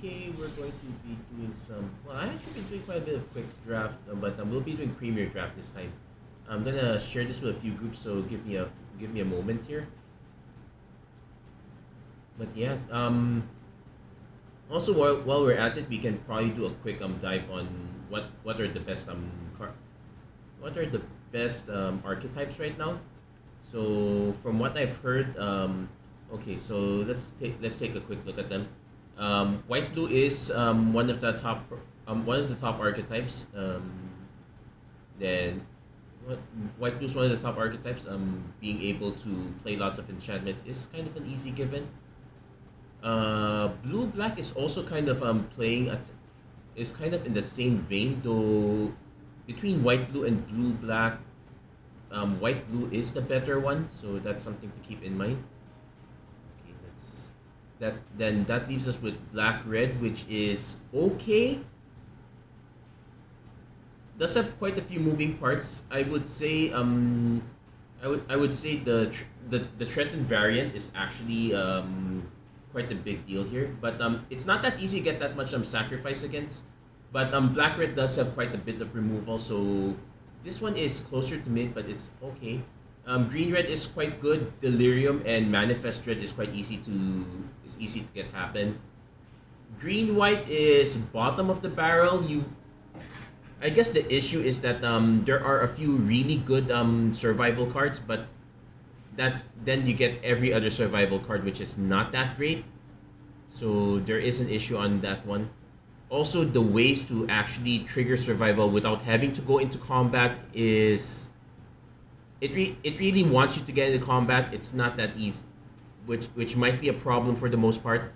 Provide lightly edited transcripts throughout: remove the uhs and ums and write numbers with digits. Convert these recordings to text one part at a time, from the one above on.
Okay, we're going to be doing some. Well, I actually been doing quite a bit of quick draft, but we'll be doing Premier Draft this time. I'm gonna share this with a few groups, so give me a moment here. But yeah, also while we're at it, we can probably do a quick dive on what are the best what are the best archetypes right now. So from what I've heard, okay, so let's take a quick look at them. White blue is one of the top archetypes. Then what white blue is one of the top archetypes. Being able to play lots of enchantments is kind of an easy given. Blue black is also kind of playing at is kind of in the same vein, though between white blue and blue black, white blue is the better one, so that's something to keep in mind. Okay, that leaves us with black red, which is okay. Does have quite a few moving parts. I would say I would say the Trenton variant is actually quite a big deal here, but it's not that easy to get that much sacrifice against. But black red does have quite a bit of removal, so this one is closer to mid, but it's okay. Green red is quite good. Delirium and manifest red is easy to get happen. Green white is bottom of the barrel. I guess the issue is that there are a few really good survival cards, but that then you get every other survival card which is not that great. So there is an issue on that one. Also, the ways to actually trigger survival without having to go into combat is it really wants you to get into combat. It's not that easy, which might be a problem for the most part.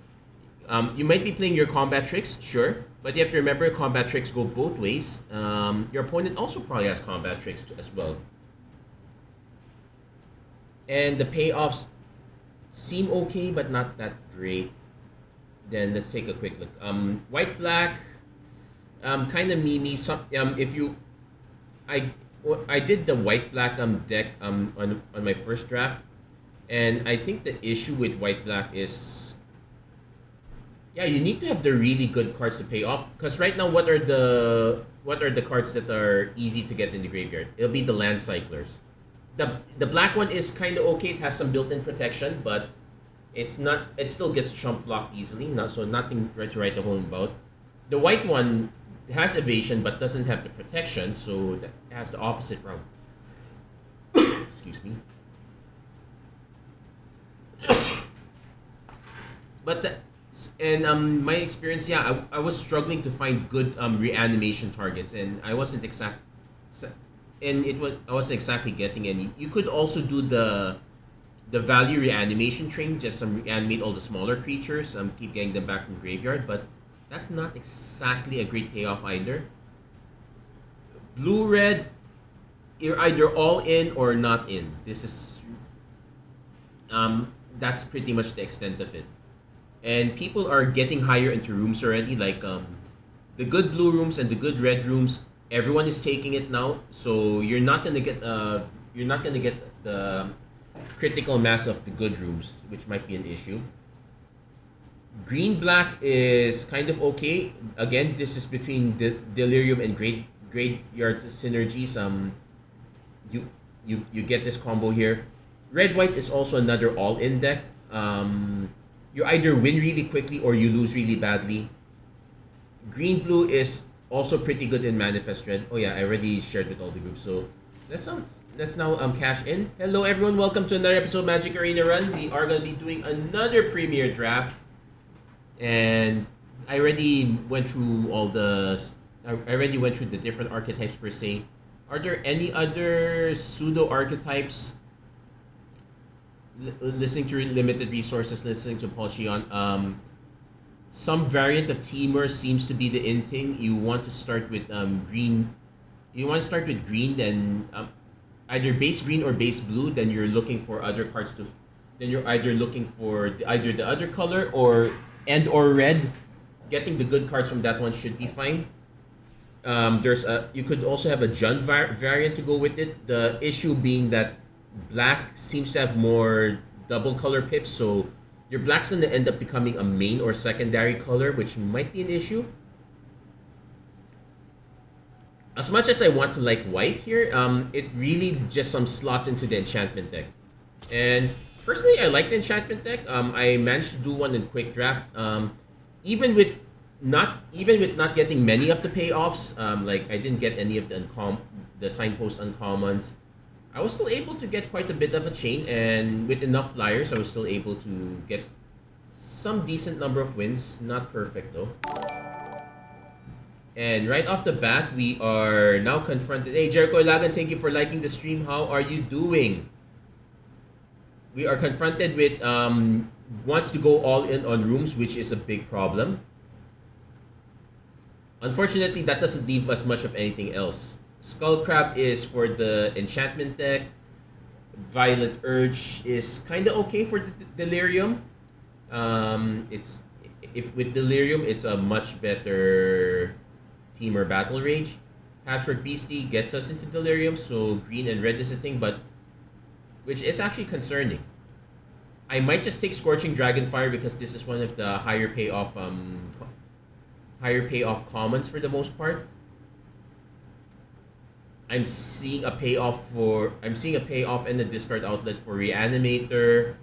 You might be playing your combat tricks, sure, but you have to remember combat tricks go both ways. Your opponent also probably has combat tricks as well, and the payoffs seem okay, but not that great. Then let's take a quick look. White black, kind of memey. If you, I, I did the white black deck on my first draft, and I think the issue with white black is, yeah, you need to have the really good cards to pay off. Because right now, what are the cards that are easy to get in the graveyard? It'll be the land cyclers. The black one is kind of okay. It has some built-in protection, but it's not. It still gets chump blocked easily. Nothing to write home about. The white one has evasion but doesn't have the protection, so that has the opposite route. Excuse me. But my experience, yeah, I was struggling to find good reanimation targets, and I wasn't exactly getting any. You could also do the value reanimation train, just reanimate all the smaller creatures, keep getting them back from graveyard, but that's not exactly a great payoff either. Blue red, you're either all in or not in. This is that's pretty much the extent of it. And people are getting higher into rooms already, like the good blue rooms and the good red rooms. Everyone is taking it now, so you're not gonna get the critical mass of the good rooms, which might be an issue. Green black is kind of okay. Again, this is between the delirium and graveyard synergies. You get this combo here. Red white is also another all-in deck. You either win really quickly or you lose really badly. Green blue is also pretty good in manifest red. Oh yeah, I already shared with all the groups. So let's now cash in. Hello everyone, welcome to another episode of MTG Arena Run. We are gonna be doing another premier draft, and I already went through the different archetypes per se. Are there any other pseudo archetypes? Listening to limited resources, listening to Paul Shion, some variant of Teamer seems to be the in thing. You want to start with green. You want to start with green, then either base green or base blue. Then you're looking for other cards to. Then you're either looking for either the other color or red. Getting the good cards from that one should be fine. You could also have a Jund variant to go with it. The issue being that black seems to have more double color pips, so Your black's going to end up becoming a main or secondary color, which might be an issue. As much as I want to like white here, it really just some slots into the enchantment deck. And personally, I like the enchantment deck. I managed to do one in quick draft. Even with not getting many of the payoffs, like I didn't get any of the signpost uncommons. I was still able to get quite a bit of a chain, and with enough flyers, I was still able to get some decent number of wins. Not perfect though. And right off the bat, we are now confronted. Hey, Jericho Ilagan, thank you for liking the stream. How are you doing? We are confronted with wants to go all in on rooms, which is a big problem. Unfortunately, that doesn't leave us much of anything else. Skullcrab is for the enchantment deck. Violet Urge is kind of okay for the delirium. It's if with delirium, it's a much better team or battle rage. Patchwork Beastie gets us into delirium, so green and red is a thing, but which is actually concerning. I might just take Scorching Dragonfire because this is one of the higher payoff commons for the most part. I'm seeing a payoff and a discard outlet for Reanimator.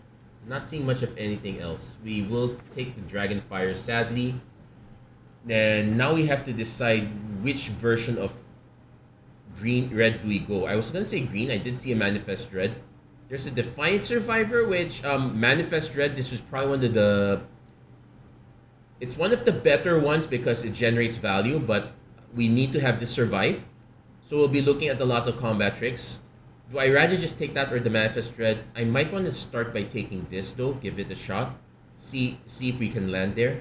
I'm not seeing much of anything else. We will take the Dragonfire sadly. Then now we have to decide which version of red do we go. I was gonna say green. I did see a Manifest Dread. There's a Defiant Survivor, which Manifest Dread. This is probably one of the. It's one of the better ones because it generates value, but we need to have this survive. So we'll be looking at a lot of combat tricks. Do I rather just take that or the Manifest Dread? I might want to start by taking this though. Give it a shot. See if we can land there.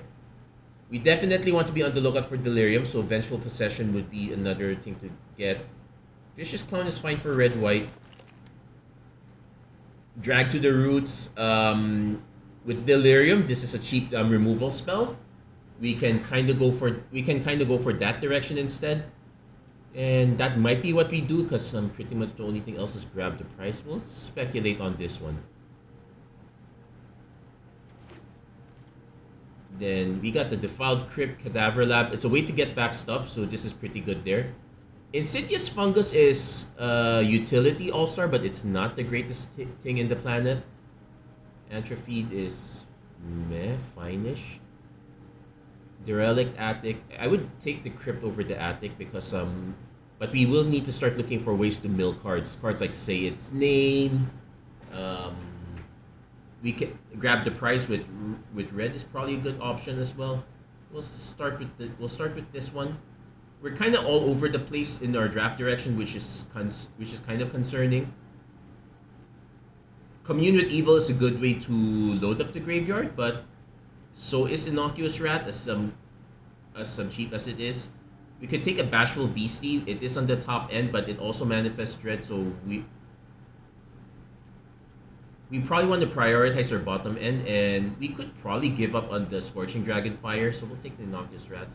We definitely want to be on the lookout for Delirium, so Vengeful Possession would be another thing to get. Vicious Clown is fine for red-white. Drag to the Roots. With Delirium, this is a cheap removal spell. We can kind of go for that direction instead, and that might be what we do because pretty much the only thing else is grab the price. We'll speculate on this one. Then we got the Defiled Crypt, Cadaver Lab. It's a way to get back stuff, so this is pretty good there. Insidious Fungus is utility all-star, but it's not the greatest thing in the planet. Atrophied is meh, fine-ish. Derelict Attic. I would take the Crypt over the Attic because but we will need to start looking for ways to mill cards. Cards like Say Its Name. We can grab the prize with red is probably a good option as well. We'll start with this one. We're kind of all over the place in our draft direction, which is kind of concerning. Commune with Evil is a good way to load up the graveyard, but so is Innocuous Rat, as cheap as it is. We could take a Bashful Beastie. It is on the top end, but it also manifests Dread, so we probably want to prioritize our bottom end, and we could probably give up on the Scorching Dragonfire, so we'll take the Innocuous Rat.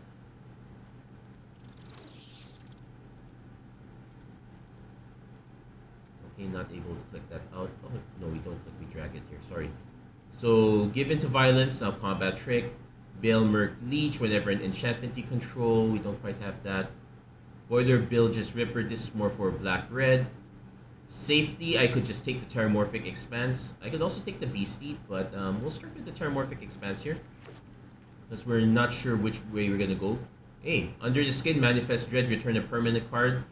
Okay, not able to click that out. Oh, no, we don't click, we drag it here, sorry. So, Give Into Violence, now Combat Trick. Veil Merc Leech, whenever an enchantment you control, we don't quite have that. Boiler Bilge's Ripper, this is more for black-red. Safety, I could just take the Terramorphic Expanse. I could also take the Beastie, but we'll start with the Terramorphic Expanse here. Because we're not sure which way we're gonna go. Hey, Under the Skin, Manifest Dread, return a permanent card.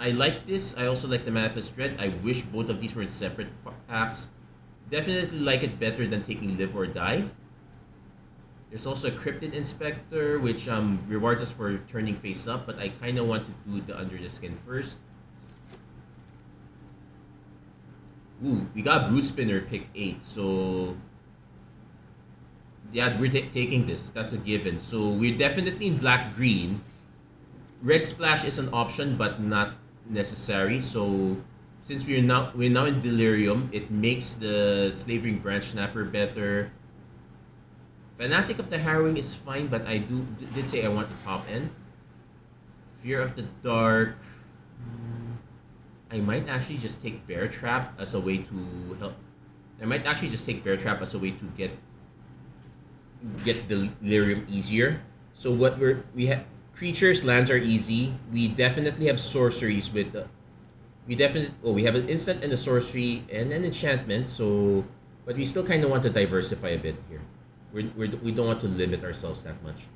I like this. I also like the Manifest Dread. I wish both of these were in separate packs. Definitely like it better than taking Live or Die. There's also a Cryptid Inspector, which rewards us for turning face up, but I kind of want to do the Under the Skin first. Ooh, we got Brood Spinner pick 8, so yeah, we're taking this. That's a given. So we're definitely in black-green. Red Splash is an option, but not necessary. So since we're now in Delirium, it makes the Slavering Branch Snapper better. Fanatic of the Harrowing is fine, but I did say I want the top end. Fear of the Dark. I might actually just take Bear Trap as a way to help, I might actually just take Bear Trap as a way to get delirium easier. So what we have creatures, lands are easy. We definitely have sorceries with we have an instant and a sorcery and an enchantment. So, but we still kind of want to diversify a bit here. We don't want to limit ourselves that much.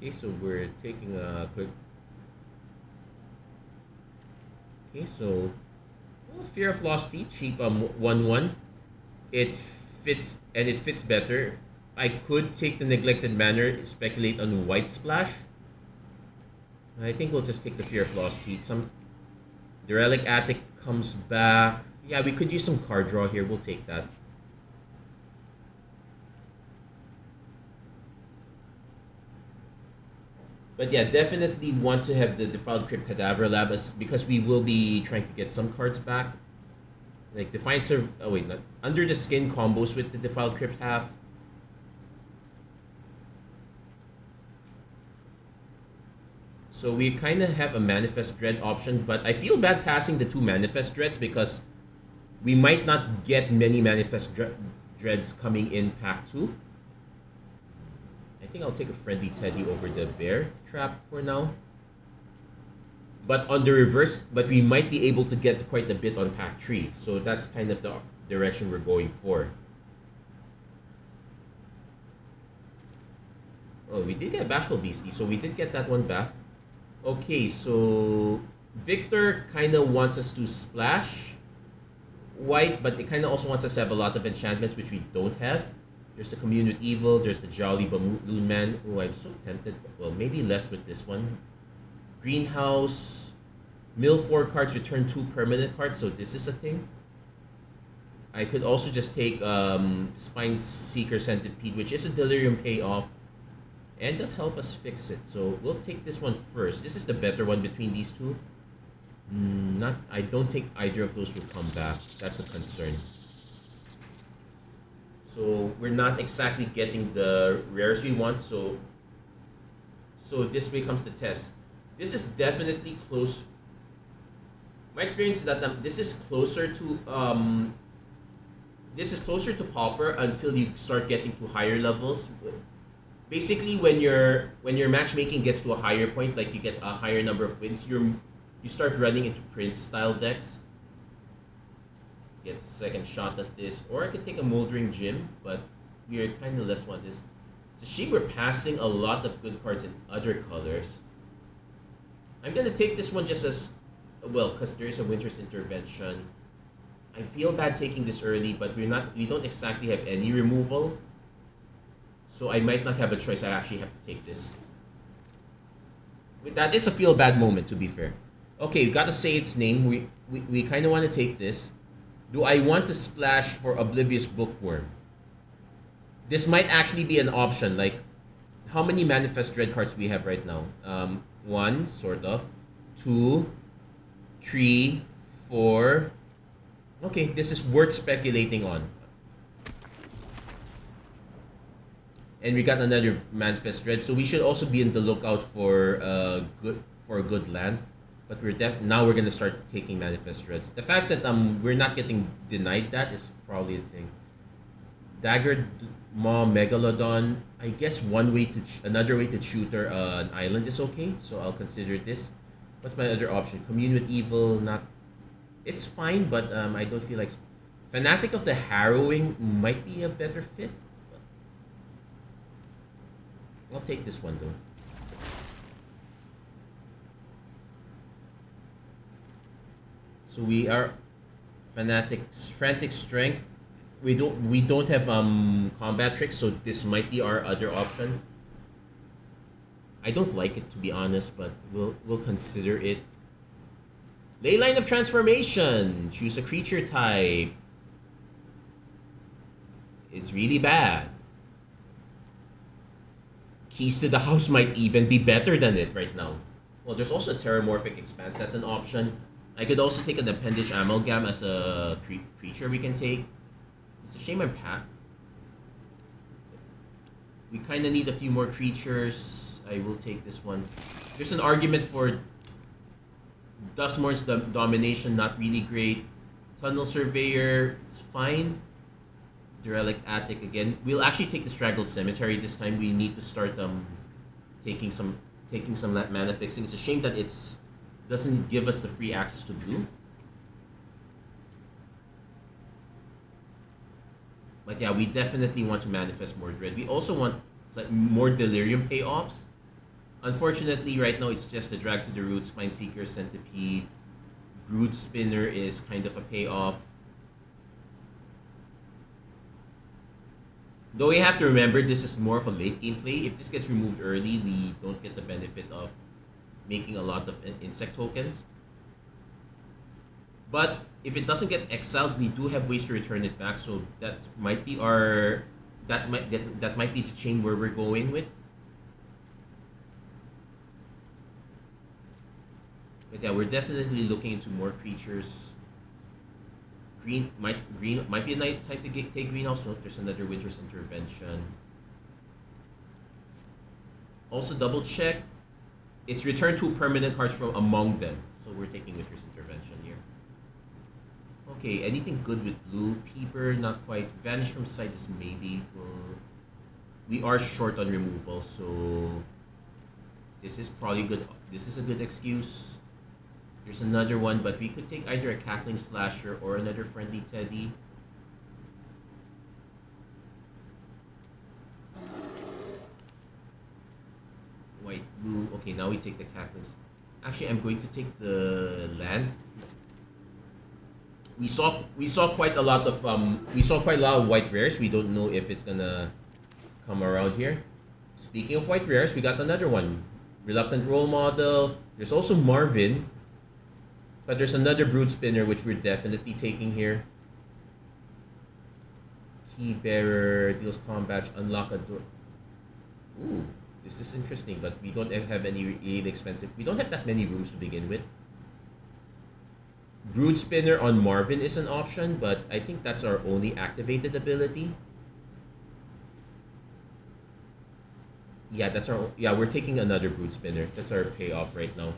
Okay, so we're taking a quick. Okay, so Fear of Lost Feet, cheap 1/1. It fits better. I could take the Neglected Manor, speculate on White Splash. I think we'll just take the Fear of Lost Feet. The Relic Attic comes back. Yeah, we could use some card draw here. We'll take that. But yeah, definitely want to have the Defiled Crypt Cadaver Lab because we will be trying to get some cards back. Like oh wait, not Under the Skin combos with the Defiled Crypt half. So we kind of have a Manifest Dread option, but I feel bad passing the 2 Manifest Dreads because we might not get many Manifest Dreads coming in pack 2. I think I'll take a Friendly Teddy over the Bear Trap for now. But on the reverse, but we might be able to get quite a bit on pack 3. So that's kind of the direction we're going for. Oh, we did get Bashful Beastie, so we did get that one back. Okay, so Victor kind of wants us to splash white, but it kind of also wants us to have a lot of enchantments, which we don't have. There's the Commune with Evil, there's the Jolly Balloon Man. Oh, I'm so tempted. Well, maybe less with this one. Greenhouse. Mill 4 cards, return 2 permanent cards, so this is a thing. I could also just take Spine Seeker Centipede, which is a Delirium payoff, and does help us fix it. So we'll take this one first. This is the better one between these two. I don't think either of those will come back. That's a concern. So we're not exactly getting the rares we want. So this becomes the test. This is definitely close. My experience is that this is closer to Pauper until you start getting to higher levels. Basically, when your matchmaking gets to a higher point, like you get a higher number of wins, you start running into Prince style decks. Get a second shot at this, or I could take a Moldering Gym, but we're kind of less want this. It's a shame we're passing a lot of good cards in other colors. I'm gonna take this one just as well because there is a Winter's Intervention. I feel bad taking this early, but we don't exactly have any removal. So I might not have a choice. I actually have to take this. But that is a feel bad moment, to be fair. Okay, we gotta say its name. We kind of want to take this. Do I want to splash for Oblivious Bookworm? This might actually be an option. Like, how many Manifest Dread cards we have right now? 1, sort of. 2, 3, 4. Okay, this is worth speculating on. And we got another Manifest Dread, so we should also be on the lookout for a good land. But now we're gonna start taking Manifest Dreads. The fact that we're not getting denied that is probably a thing. Dagger Maw Megalodon. I guess another way to tutor an island is okay, so I'll consider this. What's my other option? Commune with Evil. It's fine, but I don't feel like Fanatic of the Harrowing might be a better fit. I'll take this one though. So we are Frantic Strength. We don't have combat tricks, so this might be our other option. I don't like it, to be honest, but we'll consider it. Leyline of Transformation. Choose a creature type. It's really bad. Keys to the House might even be better than it right now. Well, there's also a Terramorphic Expanse. That's an option. I could also take an Appendage Amalgam as a creature we can take. It's a shame I'm packed. We kind of need a few more creatures. I will take this one. There's an argument for Duskmourn's domination, not really great. Tunnel Surveyor, it's fine. Derelict Attic again. We'll actually take the Straggled Cemetery this time. We need to start taking some mana fixing. It's a shame that it's doesn't give us the free access to blue. But yeah, we definitely want to manifest more Dread. We also want more Delirium payoffs. Unfortunately, right now it's just the Drag to the Roots, Spineseeker, Centipede. Brood Spinner is kind of a payoff. Though we have to remember, this is more of a late game play. If this gets removed early, we don't get the benefit of making a lot of insect tokens. But if it doesn't get exiled, we do have ways to return it back. So that might be that might be the chain where we're going with. But yeah, we're definitely looking into more creatures. Green might be a night time to take greenhouse. Note there's another Winter's Intervention. Also double check. It's return 2 permanent cards from among them. So we're taking Winter's Intervention here. Okay, anything good with blue? Peeper, not quite. Vanish from sight is maybe. We are short on removal, so this is probably good. This is a good excuse. There's another one, but we could take either a Cackling Slasher or another Friendly Teddy. White, blue. Okay, now we take the Cackling. Actually, I'm going to take the land. We saw quite a lot of white rares. We don't know if it's gonna come around here. Speaking of white rares, we got another one. Reluctant Role Model. There's also Marvin. But there's another Brood Spinner, which we're definitely taking here. Key Bearer, deals combat, unlock a door. Ooh, this is interesting, but we don't have any really expensive. We don't have that many rooms to begin with. Brood Spinner on Marvin is an option, but I think that's our only activated ability. Yeah, we're taking another Brood Spinner. That's our payoff right now.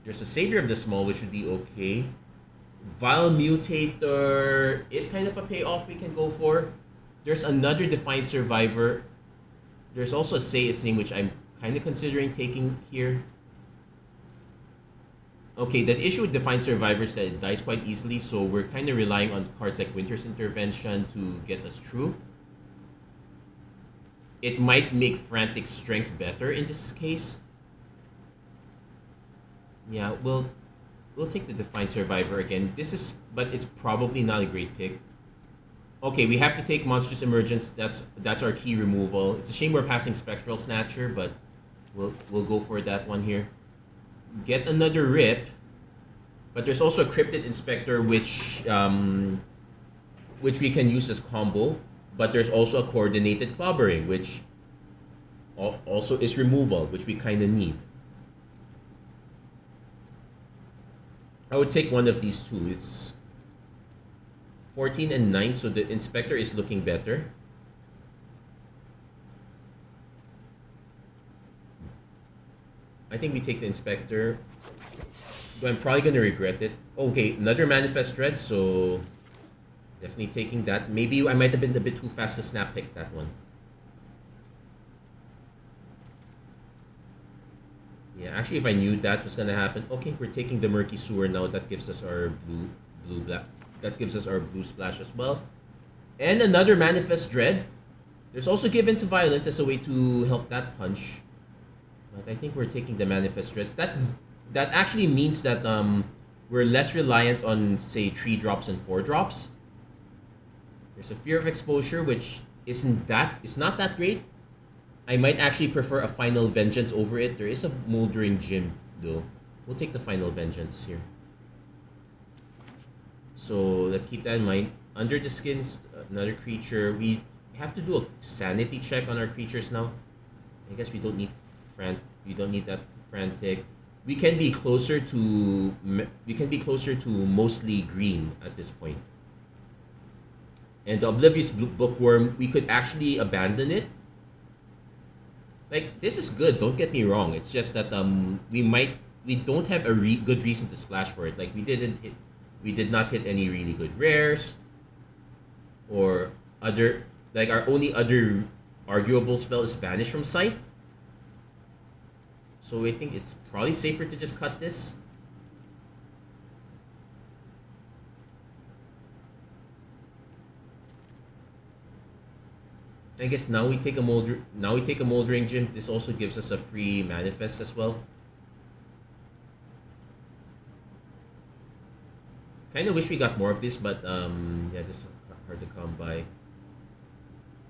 There's a Savior of the Small, which would be okay. Vile Mutator is kind of a payoff we can go for. There's another Defiant Survivor. There's also a Say Its Name, which I'm kind of considering taking here. Okay, the issue with Defiant Survivor is that it dies quite easily, so we're kind of relying on cards like Winter's Intervention to get us through. It might make Frantic Strength better in this case. Yeah, we'll take the Defiant Survivor again. But it's probably not a great pick. Okay, we have to take Monstrous Emergence. That's our key removal. It's a shame we're passing Spectral Snatcher, but we'll go for that one here. Get another Rip, but there's also a Cryptid Inspector, which we can use as combo. But there's also a Coordinated Clobbering, which also is removal, which we kind of need. I would take one of these two. It's 14 and 9, so the Inspector is looking better. I think we take the Inspector. But I'm probably going to regret it. Okay, another Manifest Dread, so definitely taking that. Maybe I might have been a bit too fast to snap pick that one. Yeah, actually, if I knew that was gonna happen, okay, we're taking the Murky Sewer now. That gives us our blue. That gives us our blue splash as well, and another Manifest Dread. There's also Given to Violence as a way to help that punch, but I think we're taking the Manifest Dreads. That actually means that we're less reliant on, say, 3 drops and 4 drops. There's a Fear of Exposure, which it's not that great. I might actually prefer a Final Vengeance over it. There is a Moldering Gym, though. We'll take the Final Vengeance here. So let's keep that in mind. Under the Skins, another creature. We have to do a sanity check on our creatures now. I guess we don't need that frantic. We can be closer to mostly green at this point. And the Oblivious Bookworm, we could actually abandon it. Like, this is good, don't get me wrong. It's just that we don't have a good reason to splash for it. Like, we did not hit any really good rares, or other, like, our only other arguable spell is Vanish from Sight. So I think it's probably safer to just cut this. I guess now we take a Moldering Gym. This also gives us a free manifest as well. Kind of wish we got more of this, but yeah, this is hard to come by.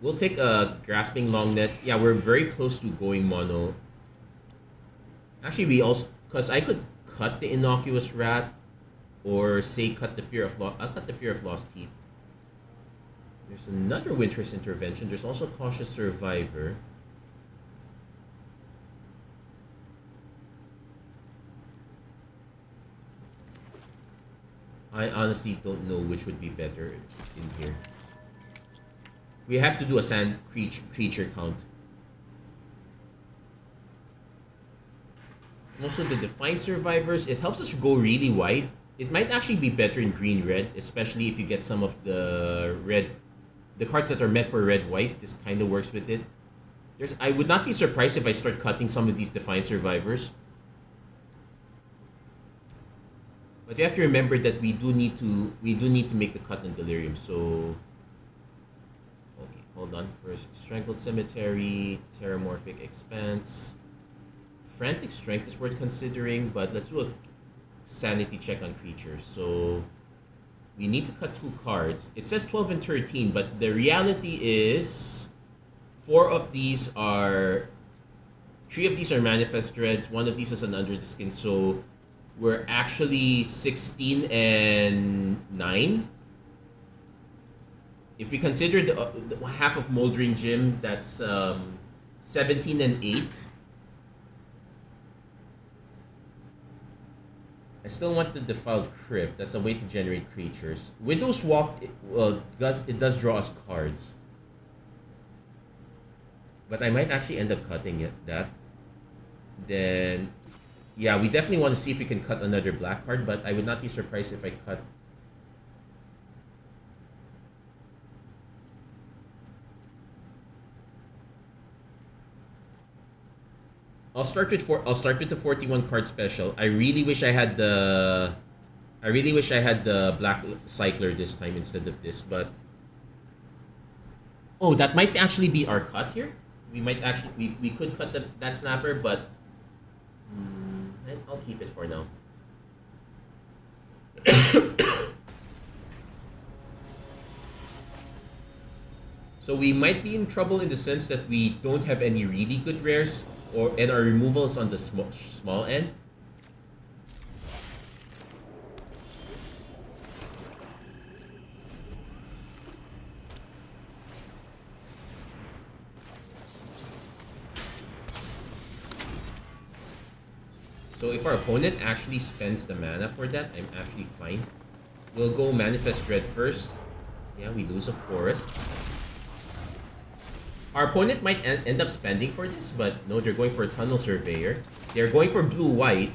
We'll take a Grasping Longnet. Yeah, we're very close to going mono. Actually, we also, because I could cut the Innocuous Rat, or say cut the Fear of Lost. I'll cut the Fear of Lost Teeth. There's another Winter's Intervention. There's also Cautious Survivor. I honestly don't know which would be better in here. We have to do a sand creature count. Also, the Defiant Survivors, it helps us go really wide. It might actually be better in green-red, especially if you get some of the cards that are meant for red-white. This kind of works with it. I would not be surprised if I start cutting some of these Defiant Survivors. But you have to remember that we do need to make the cut in Delirium. So, okay, hold on. First, Strangled Cemetery, Terramorphic Expanse. Frantic Strength is worth considering, but let's do a sanity check on creatures. So we need to cut 2 cards. It says 12 and 13, but the reality is 3 of these are Manifest Dreads, 1 of these is an Under the Skin, so we're actually 16 and 9. If we consider the half of Moldering Gym, that's 17 and 8. I still want the Defiled Crypt. That's a way to generate creatures. Widow's Walk, it does draw us cards. But I might actually end up cutting that. Then, yeah, we definitely want to see if we can cut another black card, but I would not be surprised if I cut... I'll start with the 41 card special. I really wish I had the Black Cycler this time instead of this, but oh, that might actually be our cut here. We might actually we could cut that Snapper, but I'll keep it for now. So we might be in trouble in the sense that we don't have any really good rares, and our removal is on the small end. So if our opponent actually spends the mana for that, I'm actually fine. We'll go Manifest Dread first. Yeah, we lose a forest. Our opponent might end up spending for this, but no, they're going for a Tunnel Surveyor. They're going for blue-white.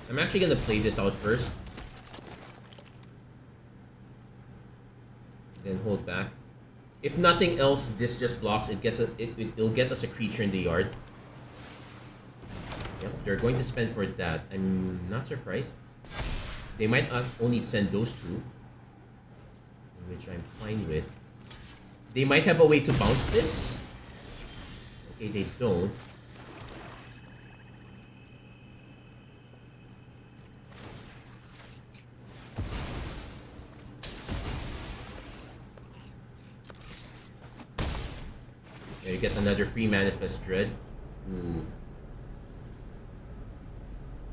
I'm actually going to play this out first. Then hold back. If nothing else, this just blocks. It'll get us a creature in the yard. Yep, they're going to spend for that. I'm not surprised. They might only send those 2, which I'm fine with. They might have a way to bounce this. Okay, they don't. We get another free Manifest Dread. Ooh.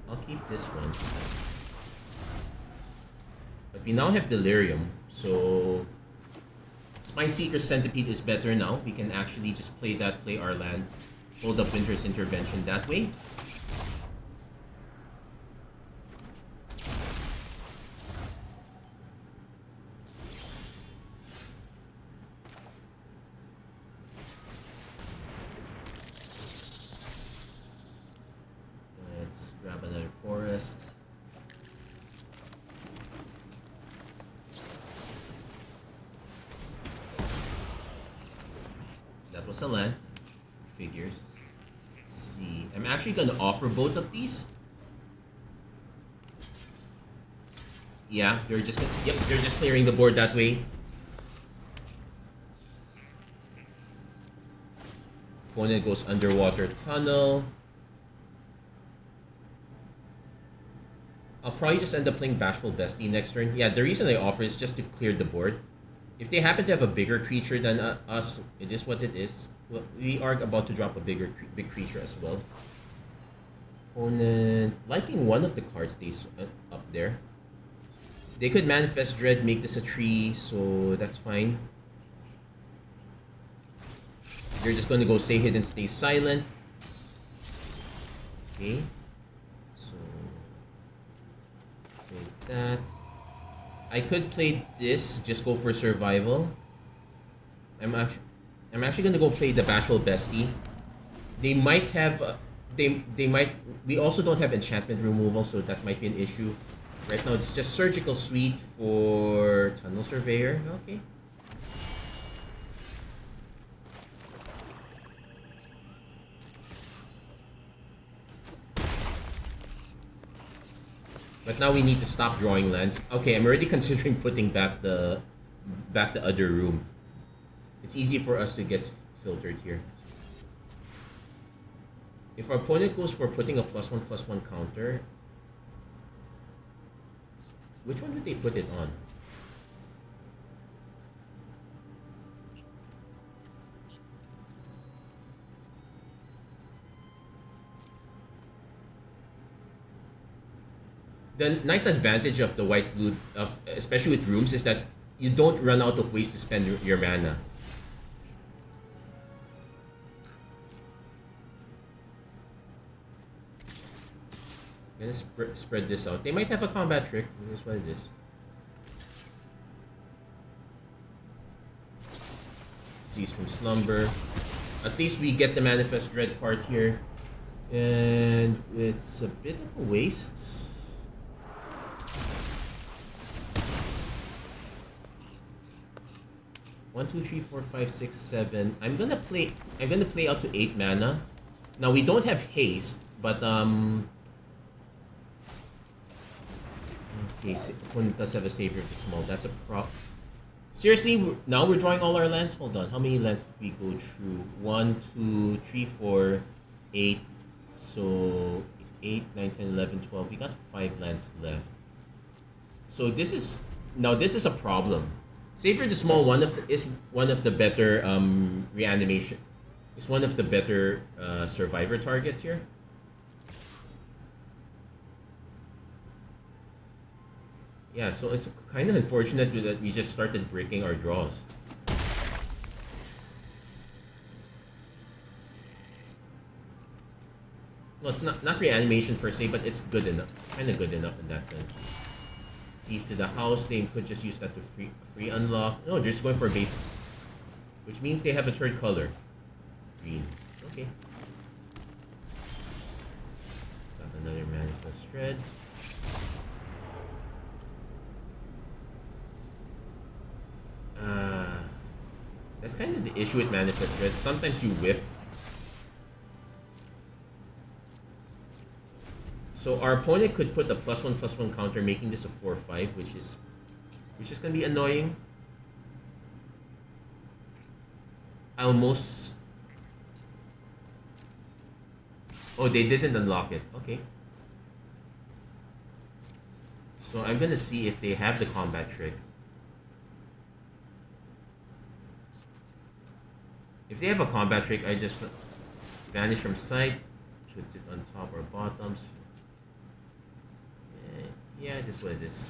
I'll keep this one. But we now have Delirium, so Spineseeker Centipede is better now. We can actually just play our land, hold up Winter's Intervention that way. Let's grab another forest. That was a land. Figures. Let's see. I'm actually going to offer both of these. Yeah, they're just they're just clearing the board that way. Opponent goes Underwater Tunnel. I'll probably just end up playing Bashful Bestie next turn. Yeah, the reason I offer is just to clear the board. If they happen to have a bigger creature than us, it is what it is. Well, we are about to drop a big creature as well. Opponent liking one of the cards up there. They could Manifest Dread, make this a tree, so that's fine. You're just going to go Stay Hidden, Stay Silent. Okay. So, like that. I could play this, just go for survival. I'm actually gonna go play the Bashful Bestie. They might have we also don't have enchantment removal, so that might be an issue. Right now it's just Surgical Suite for Tunnel Surveyor. Okay. But now we need to stop drawing lands. Okay, I'm already considering putting back the other room. It's easy for us to get filtered here. If our opponent goes for putting a +1/+1 counter, which one would they put it on? The nice advantage of the white-blue, especially with rooms, is that you don't run out of ways to spend your mana. I'm gonna spread this out. They might have a combat trick. This is what it is. Cease from Slumber. At least we get the Manifest Dread card here. And it's a bit of a waste. One, two, three, four, five, six, seven. I'm gonna play out to 8 mana. Now we don't have haste, but okay, opponent does have a Savior of the Small. That's a prop. Seriously, now we're drawing all our lands? Hold on, how many lands did we go through? 1, 2, 3, 4, 8. So 8, 9, 10, 11, 12. We got 5 lands left. So this is a problem. Savior the Small is one of the better reanimation. It's one of the better survivor targets here. Yeah, so it's kind of unfortunate that we just started breaking our draws. Well, it's not reanimation per se, but it's good enough. Kind of good enough in that sense. Keys to the house, they could just use that to free unlock. No, they're just going for a basic. Which means they have a third color. Green. Okay. Got another Manifest Dread. That's kind of the issue with Manifest Dread. Sometimes you whiff. So our opponent could put a +1/+1 counter, making this a 4/5, which is gonna be annoying. Almost. Oh, they didn't unlock it. Okay. So I'm gonna see if they have the combat trick. If they have a combat trick, I just vanish from sight, puts it on top or bottoms. Yeah, this is what it is.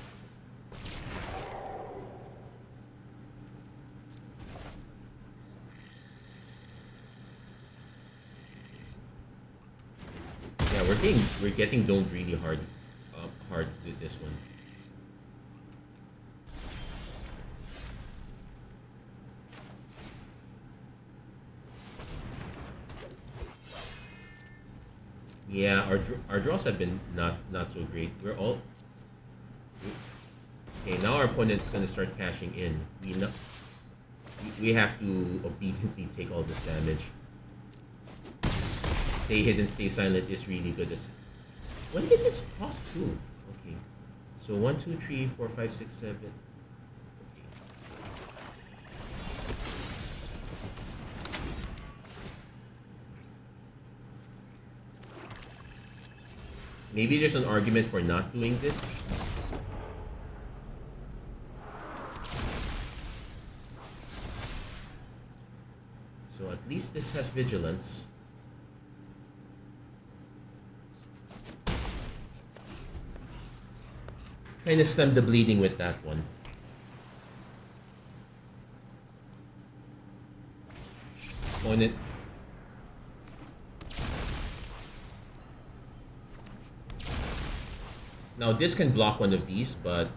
Yeah, we're getting domed really hard with this one. Yeah, our draws have been not so great. We're all okay. Now our opponent's gonna start cashing in. We have to obediently take all this damage. Stay hidden, stay silent is really good. When did this cost too? Okay, so 1, 2, 3, 4, 5, 6, 7. Maybe there's an argument for not doing this. So at least this has vigilance. Kind of stemmed the bleeding with that one. Opponent. Now this can block one of these, but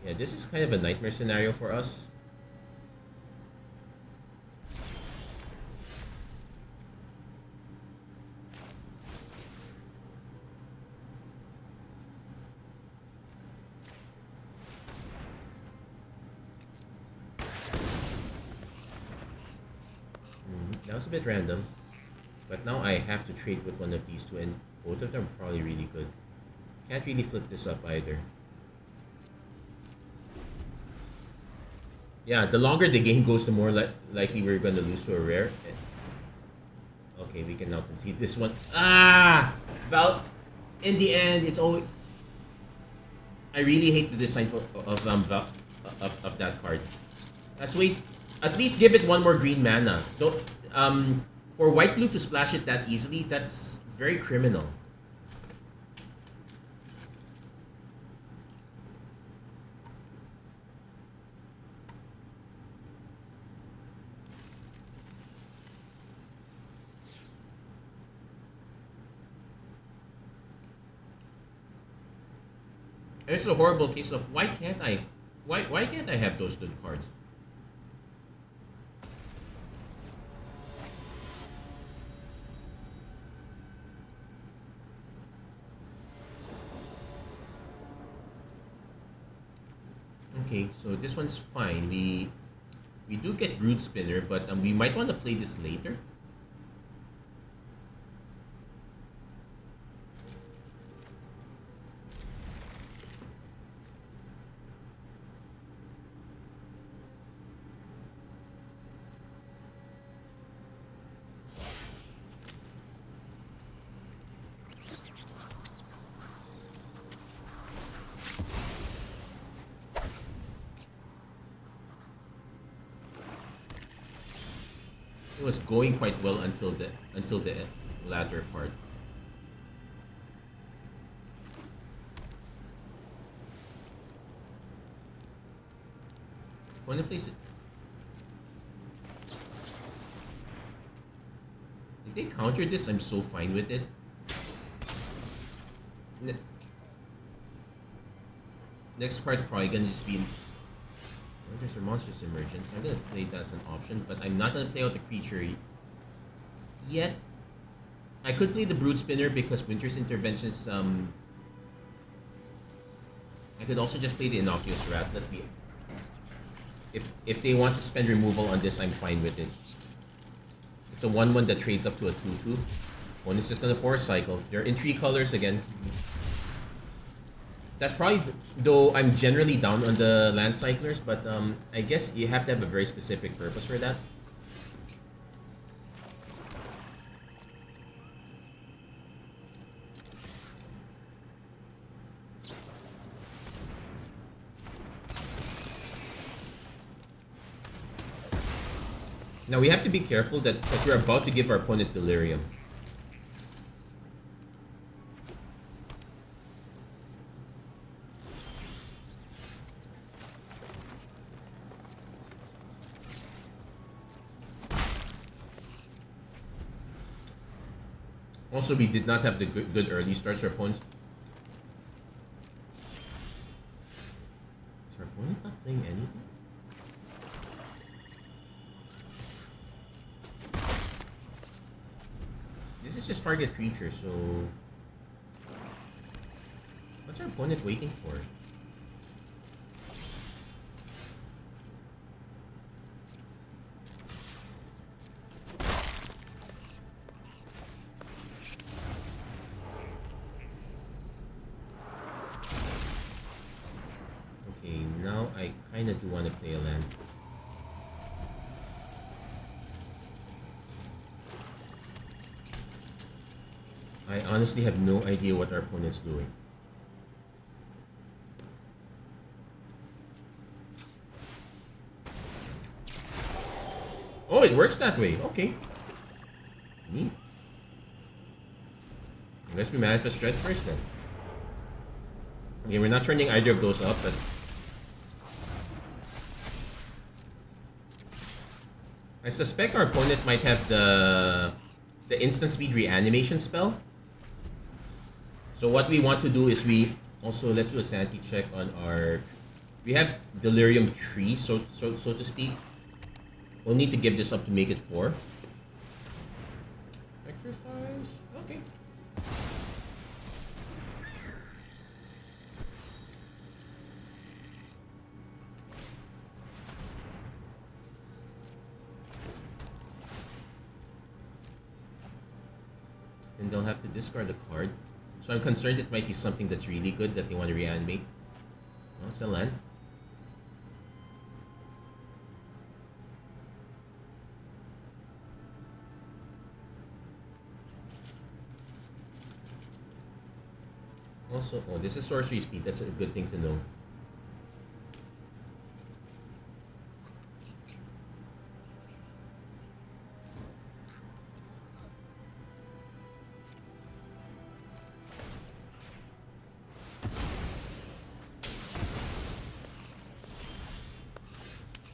yeah, this is kind of a nightmare scenario for us. That was a bit random. But now I have to trade with one of these two, and both of them are probably really good. Can't really flip this up either. Yeah, the longer the game goes, the more likely we're going to lose to a rare. Okay, we can now concede this one. Ah! In the end, it's always... I really hate the design of that card. Let's wait. At least give it one more green mana. Don't... For white blue to splash it that easily, that's very criminal. And it's a horrible case of why can't I have those good cards? Okay, so this one's fine. We do get Brood Spinner, but we might want to play this later. It was going quite well until the latter part. Want to place it? If they counter this, I'm so fine with it. Next card's probably gonna just be Wonders or Monstrous Emergence. I'm gonna play that as an option, but I'm not gonna play out the creature yet. I could play the Brood Spinner because Winter's Interventions. I could also just play the Innocuous Rat. Let's be. If they want to spend removal on this, I'm fine with it. It's a 1/1 that trades up to a 2/2. One is just gonna force cycle. They're in 3 colors again. That's probably, though I'm generally down on the land cyclers, but I guess you have to have a very specific purpose for that. Now we have to be careful that because we're about to give our opponent delirium. Also, we did not have the good early starts. Our opponents. Is our opponent not playing anything? This is just target creature, so what's our opponent waiting for? Okay, now I kind of do want to play a land. I honestly have no idea what our opponent's doing. Oh, it works that way. Okay. Neat. Unless we manifest Dread first then. Okay, we're not turning either of those up, but I suspect our opponent might have the instant speed reanimation spell. So what we want to do is we also let's do a sanity check on our. We have delirium 3, so to speak. We'll need to give this up to make it 4. Exercise. Okay. And they'll have to discard a card. So I'm concerned it might be something that's really good that they want to reanimate. Oh, it's a land. Also, oh, this is sorcery speed. That's a good thing to know.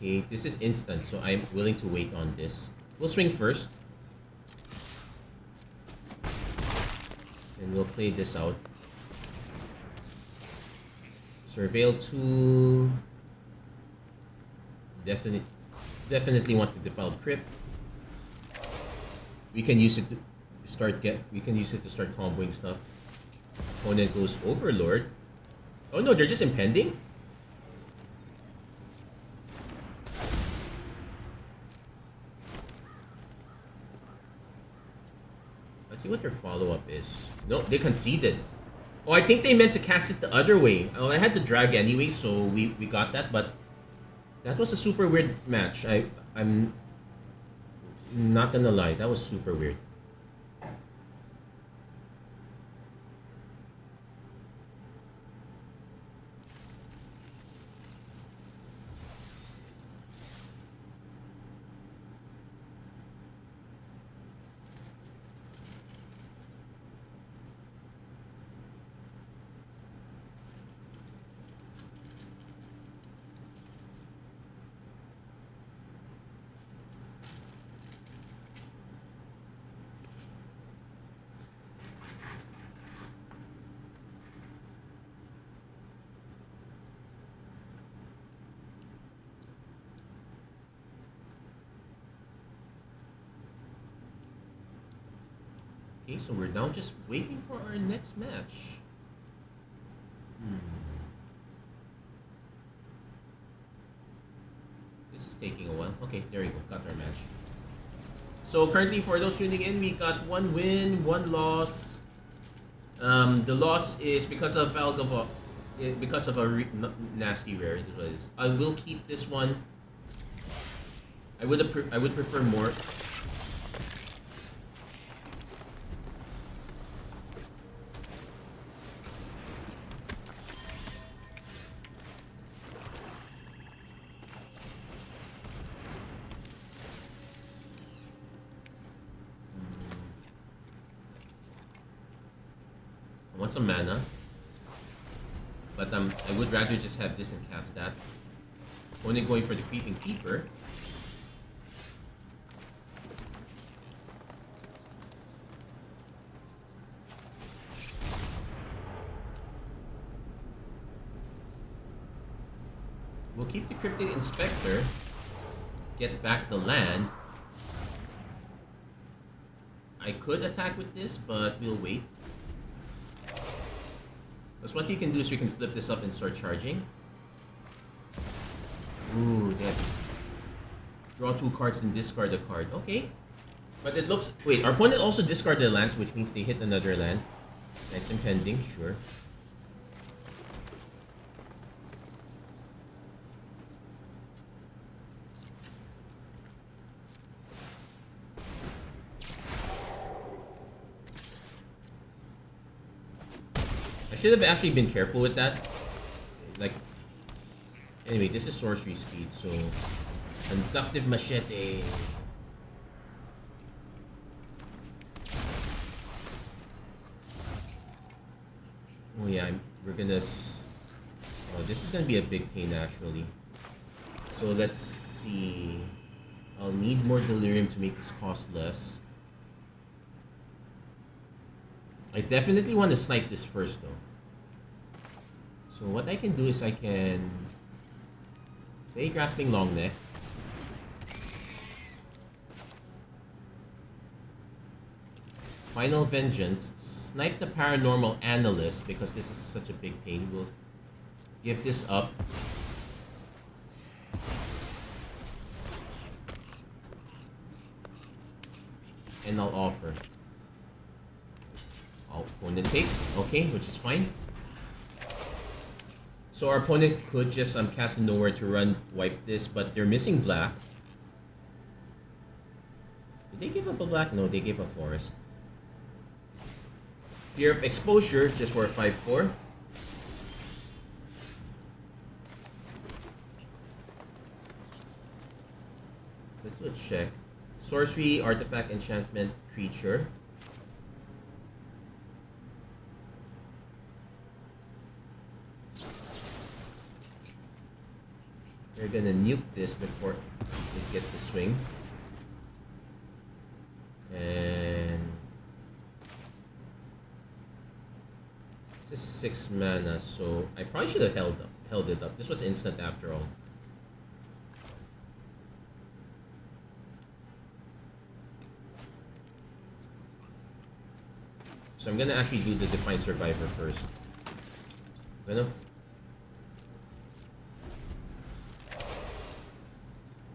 Okay, this is instant, so I'm willing to wait on this. We'll swing first. And we'll play this out. Surveil 2. Definitely want the defiled crypt. We can use it to start comboing stuff. Opponent goes Overlord. Oh no, they're just impending? Let's see what their follow-up is. No, they conceded. Oh, I think they meant to cast it the other way. Oh, I had the drag anyway, so we got that, but that was a super weird match. I'm not gonna lie, that was super weird. Okay, so we're now just waiting for our next match. This is taking a while. Okay, there we go. Got our match. So currently, for those tuning in, we got 1 win, 1 loss. The loss is because of nasty rare. It was. I will keep this one. I would prefer more. want some mana. But I would rather just have this and cast that. Only going for the Creeping Keeper. We'll keep the Cryptic Inspector. Get back the land. I could attack with this, but we'll wait. Because what you can do is you can flip this up and start charging. Ooh, that. Draw 2 cards and discard a card. Okay. But it looks... Wait, our opponent also discarded a land, which means they hit another land. Nice and pending, sure. I should have actually been careful with that. Like... Anyway, this is sorcery speed, so... Conductive Machete. Oh yeah, we're gonna... Oh, this is gonna be a big pain actually. So let's see... I'll need more delirium to make this cost less. I definitely want to snipe this first though. So what I can do is I can... Say Grasping Longneck. Final Vengeance. Snipe the Paranormal Analyst because this is such a big pain. We'll give this up. And I'll offer. Our opponent takes. Okay, which is fine. So our opponent could just cast Nowhere to Run, wipe this, but they're missing black. Did they give up a black? No, they gave a forest. Fear of Exposure, just for a 5/4. Let's do a check. Sorcery, Artifact, Enchantment, Creature. We're gonna nuke this before it gets a swing. And this is 6 mana, so I probably should have held it up. This was instant after all. So I'm gonna actually do the Defiant Survivor first.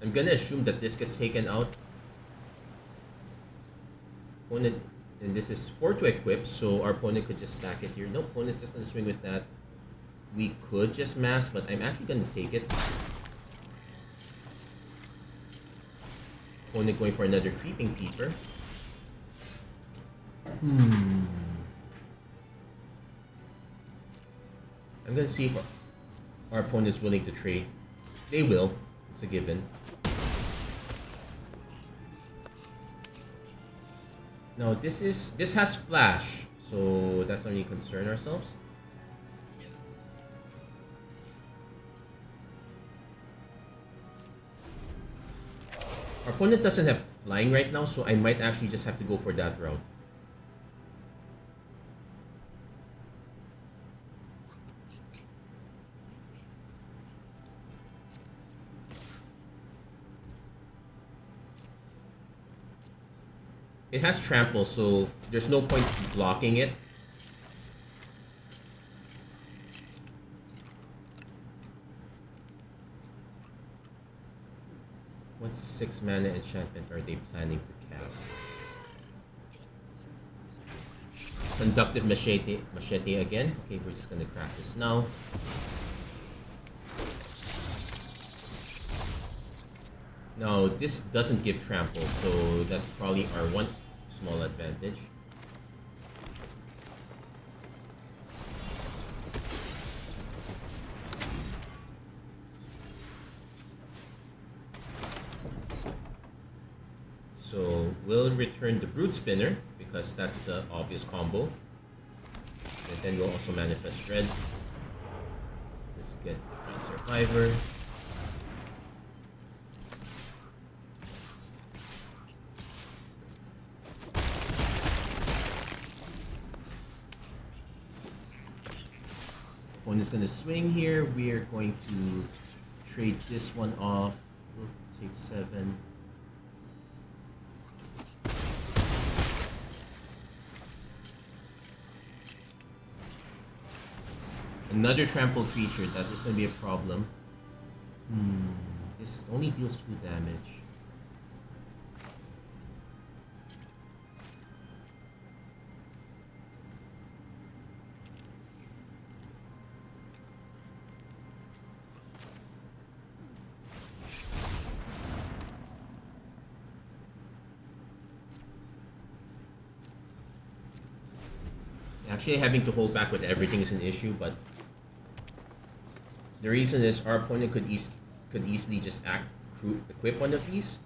I'm gonna assume that this gets taken out. Opponent, and this is 4 to equip, so our opponent could just stack it here. No, opponent's just gonna swing with that. We could just mass, but I'm actually gonna take it. Opponent going for another Creeping Keeper. I'm gonna see if our opponent is willing to trade. They will. It's a given. No, this has flash, so that's not really concern ourselves. Our opponent doesn't have flying right now, so I might actually just have to go for that route. It has trample, so there's no point blocking it. What 6 mana enchantment are they planning to cast? Conductive Machete again. Okay, we're just gonna crack this now. No, this doesn't give trample, so that's probably our one small advantage. So we'll return the Brute Spinner because that's the obvious combo. And then we'll also manifest red. Let's get Defiant Survivor. Opponent's gonna swing here. We're going to trade this one off. We'll take 7. Another trample creature. That is gonna be a problem. This only deals 2 damage. Actually, having to hold back with everything is an issue, but the reason is our opponent could easily just equip one of these.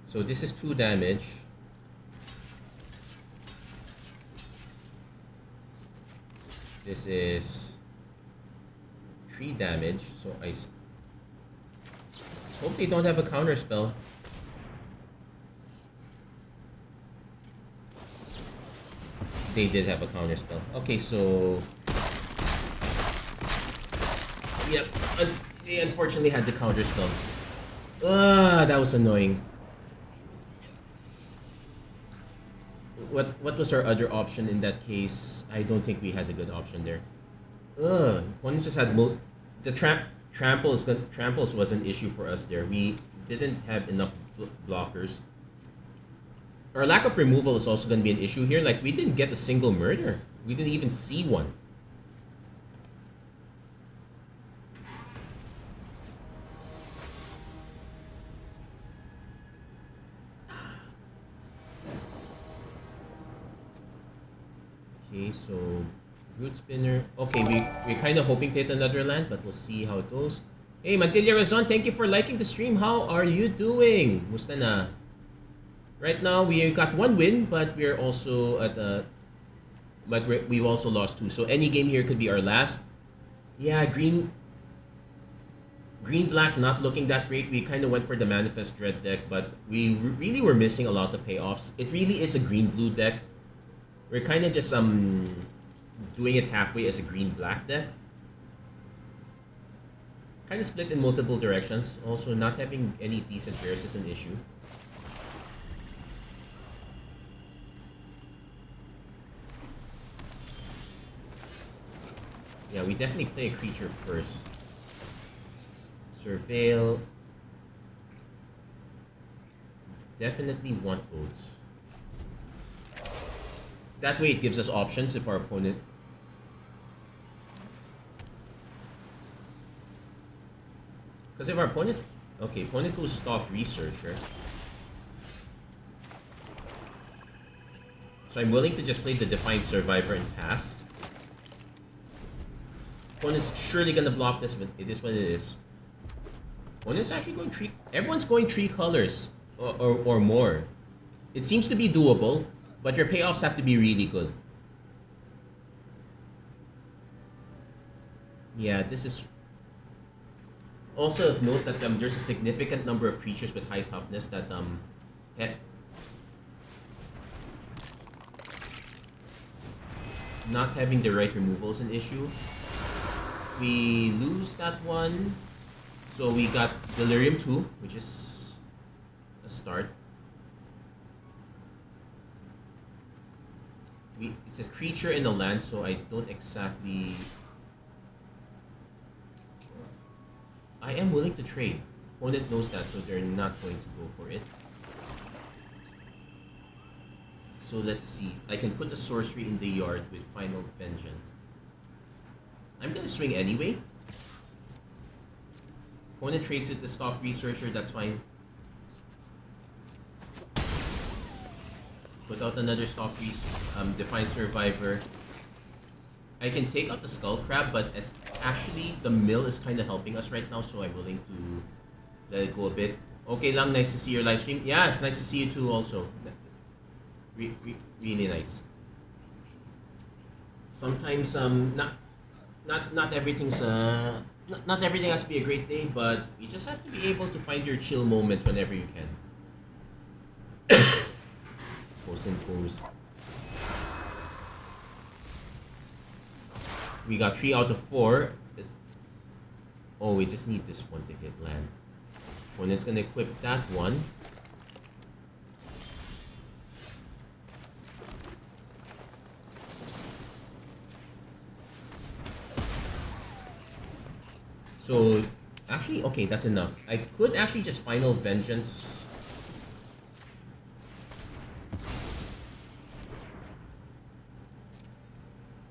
So this is 2 damage. This is 3 damage, so I hope they don't have a counter spell. They did have a counter spell. Okay, so yep, they unfortunately had the counter spell. That was annoying. What was our other option in that case? I don't think we had a good option there. Opponents just had the tramples was an issue for us there. We didn't have enough blockers. Our lack of removal is also going to be an issue here. Like, we didn't get a single murder. We didn't even see one. Okay, so Root Spinner. Okay, we're kind of hoping to hit another land, but we'll see how it goes. Hey, Mantilla Razon, thank you for liking the stream. How are you doing? Musta na? Right now, we got 1 win, but we're also at we've also lost 2. So any game here could be our last. Yeah, green black not looking that great. We kind of went for the Manifest Dread deck, but we really were missing a lot of payoffs. It really is a green blue deck. We're kind of just doing it halfway as a green black deck. Kind of split in multiple directions. Also, not having any decent pairs is an issue. Yeah, we definitely play a creature first. Surveil. Definitely want both. That way it gives us options if our opponent... Because if our opponent... Okay, opponent goes Stalked Researcher. So I'm willing to just play the Defiant Survivor and pass. Opponent's surely gonna block this, but it is what it is. Opponent's actually going 3... Everyone's going 3 colors or more. It seems to be doable, but your payoffs have to be really good. Yeah, this is... Also of note that there's a significant number of creatures with high toughness that not having the right removal is an issue. We lose that one, so we got Delirium 2, which is a start. It's a creature in the land, so I don't exactly... I am willing to trade. Opponent knows that, so they're not going to go for it. So let's see. I can put a sorcery in the yard with Final Vengeance. I'm gonna swing anyway. Opponent trades it to Stalked Researcher, that's fine. Put out another Defiant Survivor. I can take out the Skull Crab, but actually the mill is kind of helping us right now, so I'm willing to let it go a bit. Okay lang, nice to see your live stream. Yeah, it's nice to see you too also. Really nice. Sometimes not everything's not everything has to be a great day, but you just have to be able to find your chill moments whenever you can. Pose and pose. We got 3 out of 4. Oh, we just need this one to hit land. Opponent's gonna equip that one. So, actually, okay, that's enough. I could actually just Final Vengeance.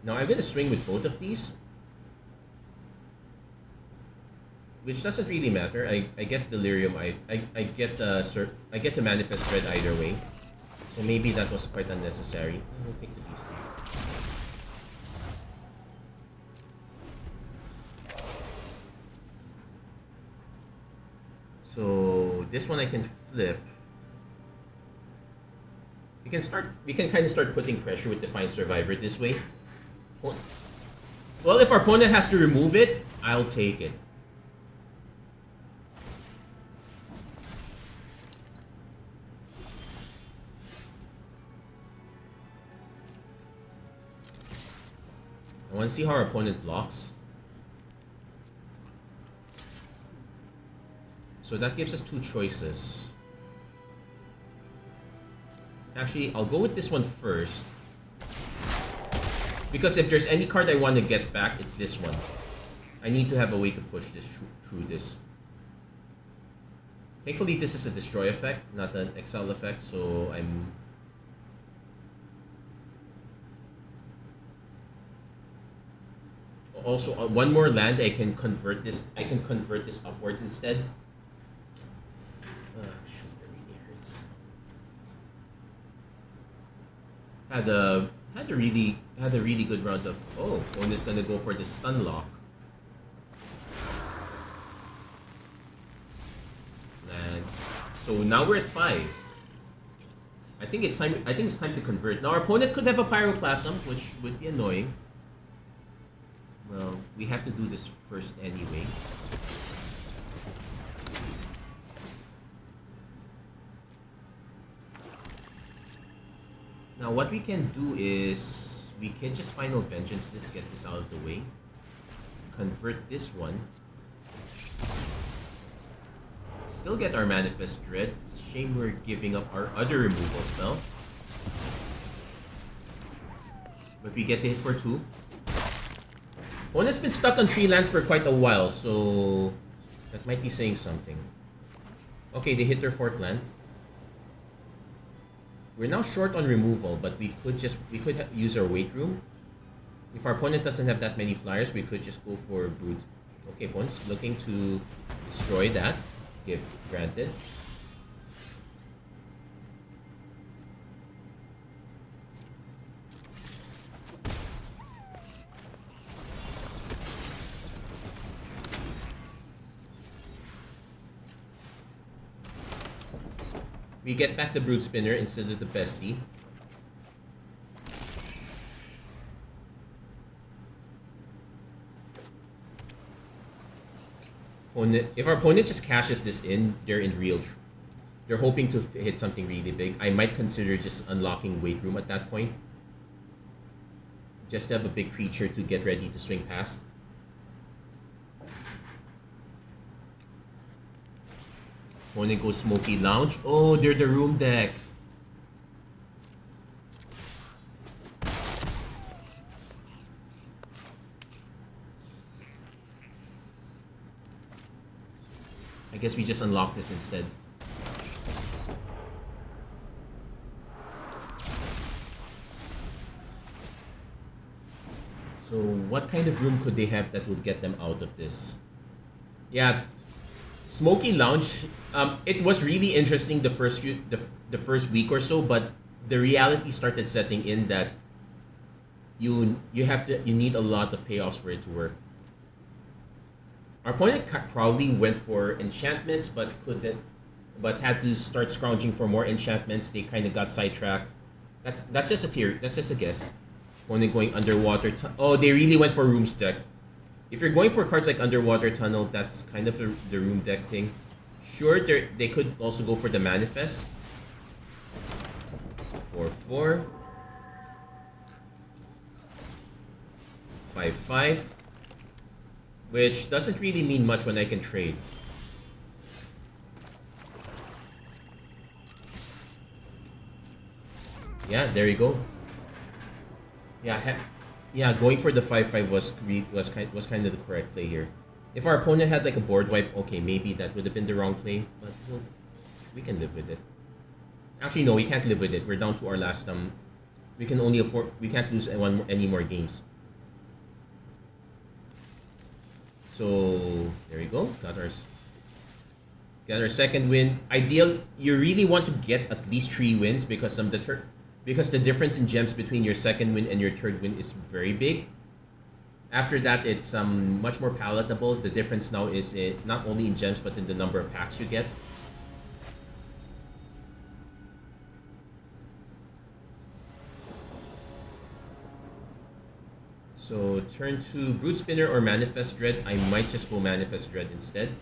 Now, I'm gonna swing with both of these. Which doesn't really matter. I get delirium. I get I get to manifest dread either way. So maybe that was quite unnecessary. We'll take the beast. So this one I can flip. We can kind of start putting pressure with Defiant Survivor this way. Well, if our opponent has to remove it, I'll take it. I want to see how our opponent blocks. So that gives us 2 choices. Actually, I'll go with this one first. Because if there's any card I want to get back, it's this one. I need to have a way to push this through this. Thankfully, this is a destroy effect, not an exile effect, so I'm... Also, one more land, I can convert this upwards instead. Shoot, that really hurts. Had a really good round of... Oh, one is gonna go for the stun lock. And so now we're at 5. I think it's time to convert. Now our opponent could have a Pyroclasm, which would be annoying. Well, we have to do this first anyway. Now what we can do is we can just Final Vengeance this, get this out of the way. Convert this one. Still get our Manifest Dread. It's a shame we're giving up our other removal spell. But we get to hit for 2. Opponent's been stuck on 3 lands for quite a while, so that might be saying something. Okay, they hit their 4th land. We're now short on removal, but we could use our weight room. If our opponent doesn't have that many flyers, we could just go for Brood. Okay, opponent's looking to destroy that. Give granted. We get back the Brood Spinner instead of the Bestie. If our opponent just cashes this in, they're in real... They're hoping to hit something really big. I might consider just unlocking Weight Room at that point. Just to have a big creature to get ready to swing past. Opponent goes Smoky Lounge. Oh, they're the room deck. I guess we just unlock this instead. So what kind of room could they have that would get them out of this? Yeah. Smoky Lounge, it was really interesting the first week or so, but the reality started setting in that you need a lot of payoffs for it to work. Our opponent probably went for enchantments, but had to start scrounging for more enchantments. They kind of got sidetracked. That's just a theory. That's just a guess. Opponent going underwater. Oh, they really went for rooms deck. If you're going for cards like underwater tunnel, that's kind of the room deck thing. Sure, they could also go for the manifest. 4/4. 5/5. Which doesn't really mean much when I can trade. Yeah, there you go. Yeah, going for the 5/5 was kind of the correct play here. If our opponent had like a board wipe, okay, maybe that would have been the wrong play, but we can live with it. Actually, no, we can't live with it. We're down to our last we can only afford. We can't lose any more games. So there we go. Got our second win. Ideal. You really want to get at least 3 wins because the difference in gems between your second win and your third win is very big. After that, it's much more palatable. The difference now is not only in gems but in the number of packs you get. So turn 2, Brute Spinner or Manifest Dread. I might just go Manifest Dread instead.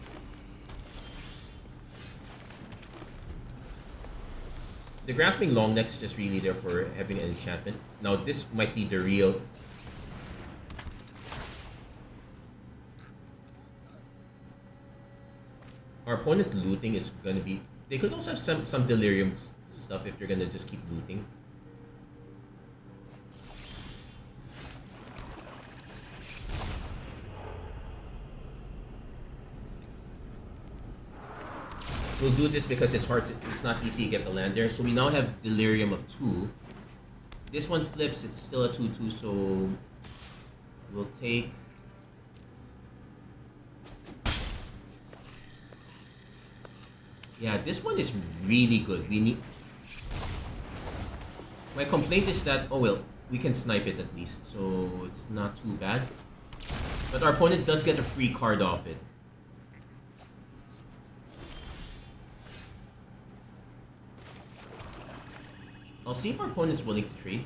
The Grasping Longneck's just really there for having an enchantment. Now this might be the real... Our opponent looting is gonna be... They could also have some delirium stuff if they're gonna just keep looting. We'll do this because it's not easy to get the land there. So we now have delirium of 2. This one flips, it's still a 2/2, so we'll take... Yeah, this one is really good. My complaint is that, oh well, we can snipe it at least, so it's not too bad. But our opponent does get a free card off it. I'll see if our opponent's willing to trade.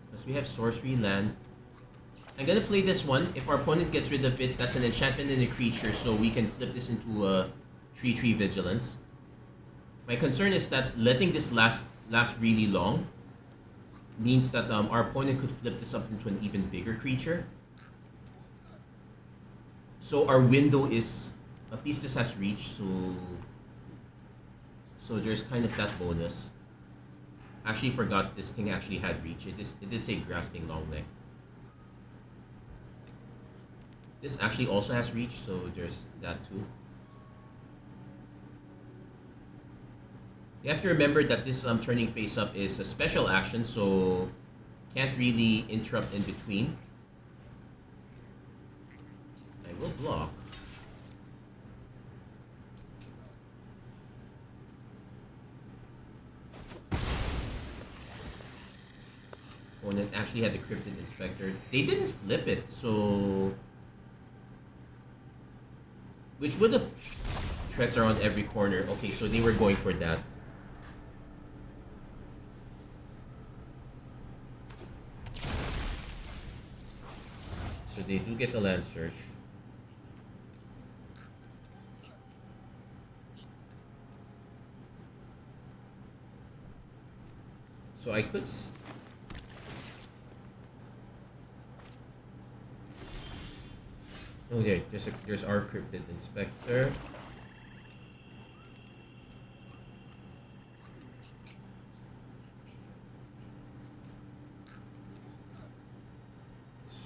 Because we have sorcery land. I'm gonna play this one. If our opponent gets rid of it, that's an enchantment and a creature, so we can flip this into a 3/3 vigilance. My concern is that letting this last really long means that our opponent could flip this up into an even bigger creature. So our window is, at least this has reach, so there's kind of that bonus. Actually forgot this thing actually had reach. It did say Grasping Longneck. This actually also has reach, so there's that too. You have to remember that this turning face up is a special action, so can't really interrupt in between. I will block. Opponent actually had the Cryptid Inspector. They didn't flip it, so... Which would have... Threats around every corner. Okay, so they were going for that. So they do get the land search. So I could... Oh, there's our Cryptid Inspector.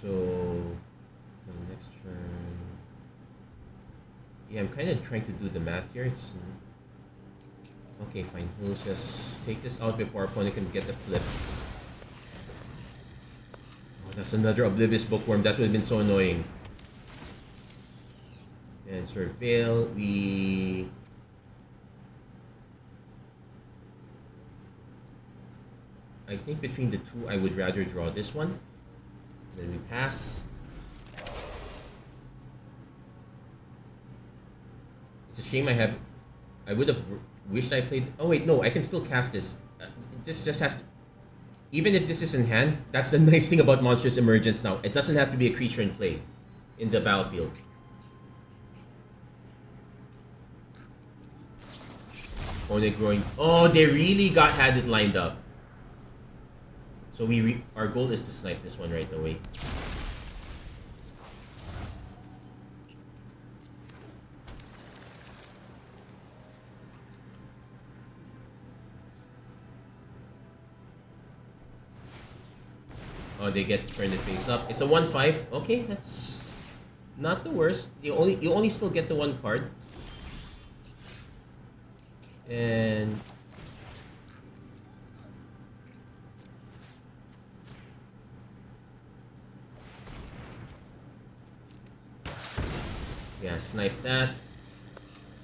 So next turn, yeah, I'm kind of trying to do the math here. It's okay, fine. We'll just take this out before our opponent can get the flip. Oh, that's another Oblivious Bookworm. That would have been so annoying. And Surveil, I think between the two, I would rather draw this one. Then we pass. It's a shame I would have wished I played. Oh wait, no, I can still cast this. This just has to. Even if this is in hand, that's the nice thing about Monstrous Emergence now. It doesn't have to be a creature in play in the battlefield. Opponent growing. Oh, they really had it lined up. So our goal is to snipe this one right away. Oh, they get to turn the face up. It's a 1/5. Okay, that's not the worst. You only still get the one card. And yeah, snipe that.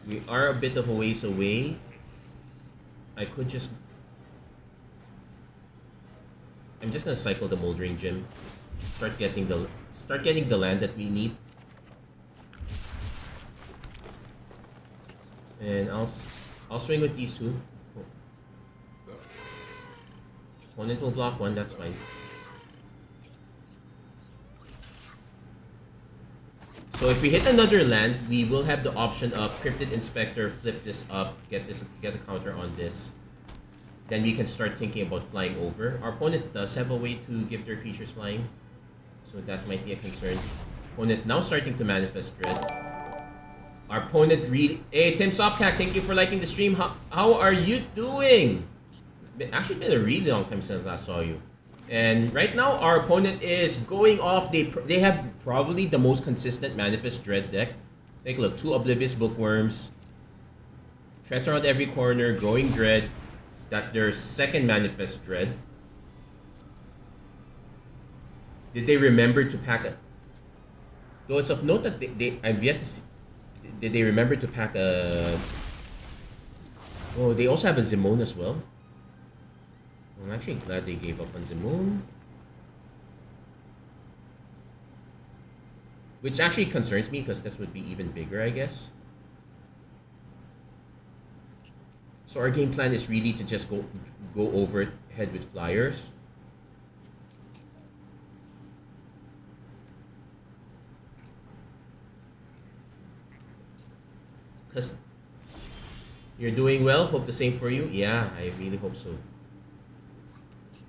We are a bit of a ways away. I could just... I'm just gonna cycle the Moldering Gym. Start getting the land that we need. And I'll swing with these two. Opponent will block one, that's fine. So if we hit another land, we will have the option of Cryptid Inspector, flip this up, get a counter on this. Then we can start thinking about flying over. Our opponent does have a way to give their creatures flying, so that might be a concern. Opponent now starting to manifest Dread. Our opponent really... Hey, Tim Soptak, thank you for liking the stream. How are you doing? Actually, it's been a really long time since I last saw you. And right now, our opponent is going off. They have probably the most consistent Manifest Dread deck. Take a look. 2 Oblivious Bookworms. Treads around every corner. Growing Dread. That's their second Manifest Dread. Did they remember to pack a... Though it's of note that I've yet to see... Did they remember to pack a... Oh, they also have a Zimone as well. I'm actually glad they gave up on Zimone. Which actually concerns me because this would be even bigger, I guess. So our game plan is really to just go over head with flyers. Because you're doing well. Hope the same for you. Yeah, I really hope so.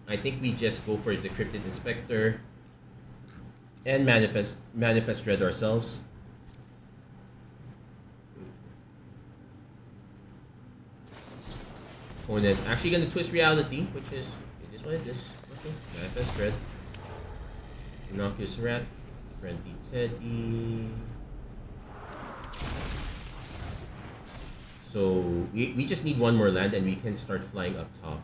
I think we just go for the Cryptid Inspector and Manifest Dread ourselves. Opponent actually gonna twist reality, which is it is what it is. Okay, Manifest Dread. Innocuous Rat, Friendly Teddy. So we just need one more land and we can start flying up top.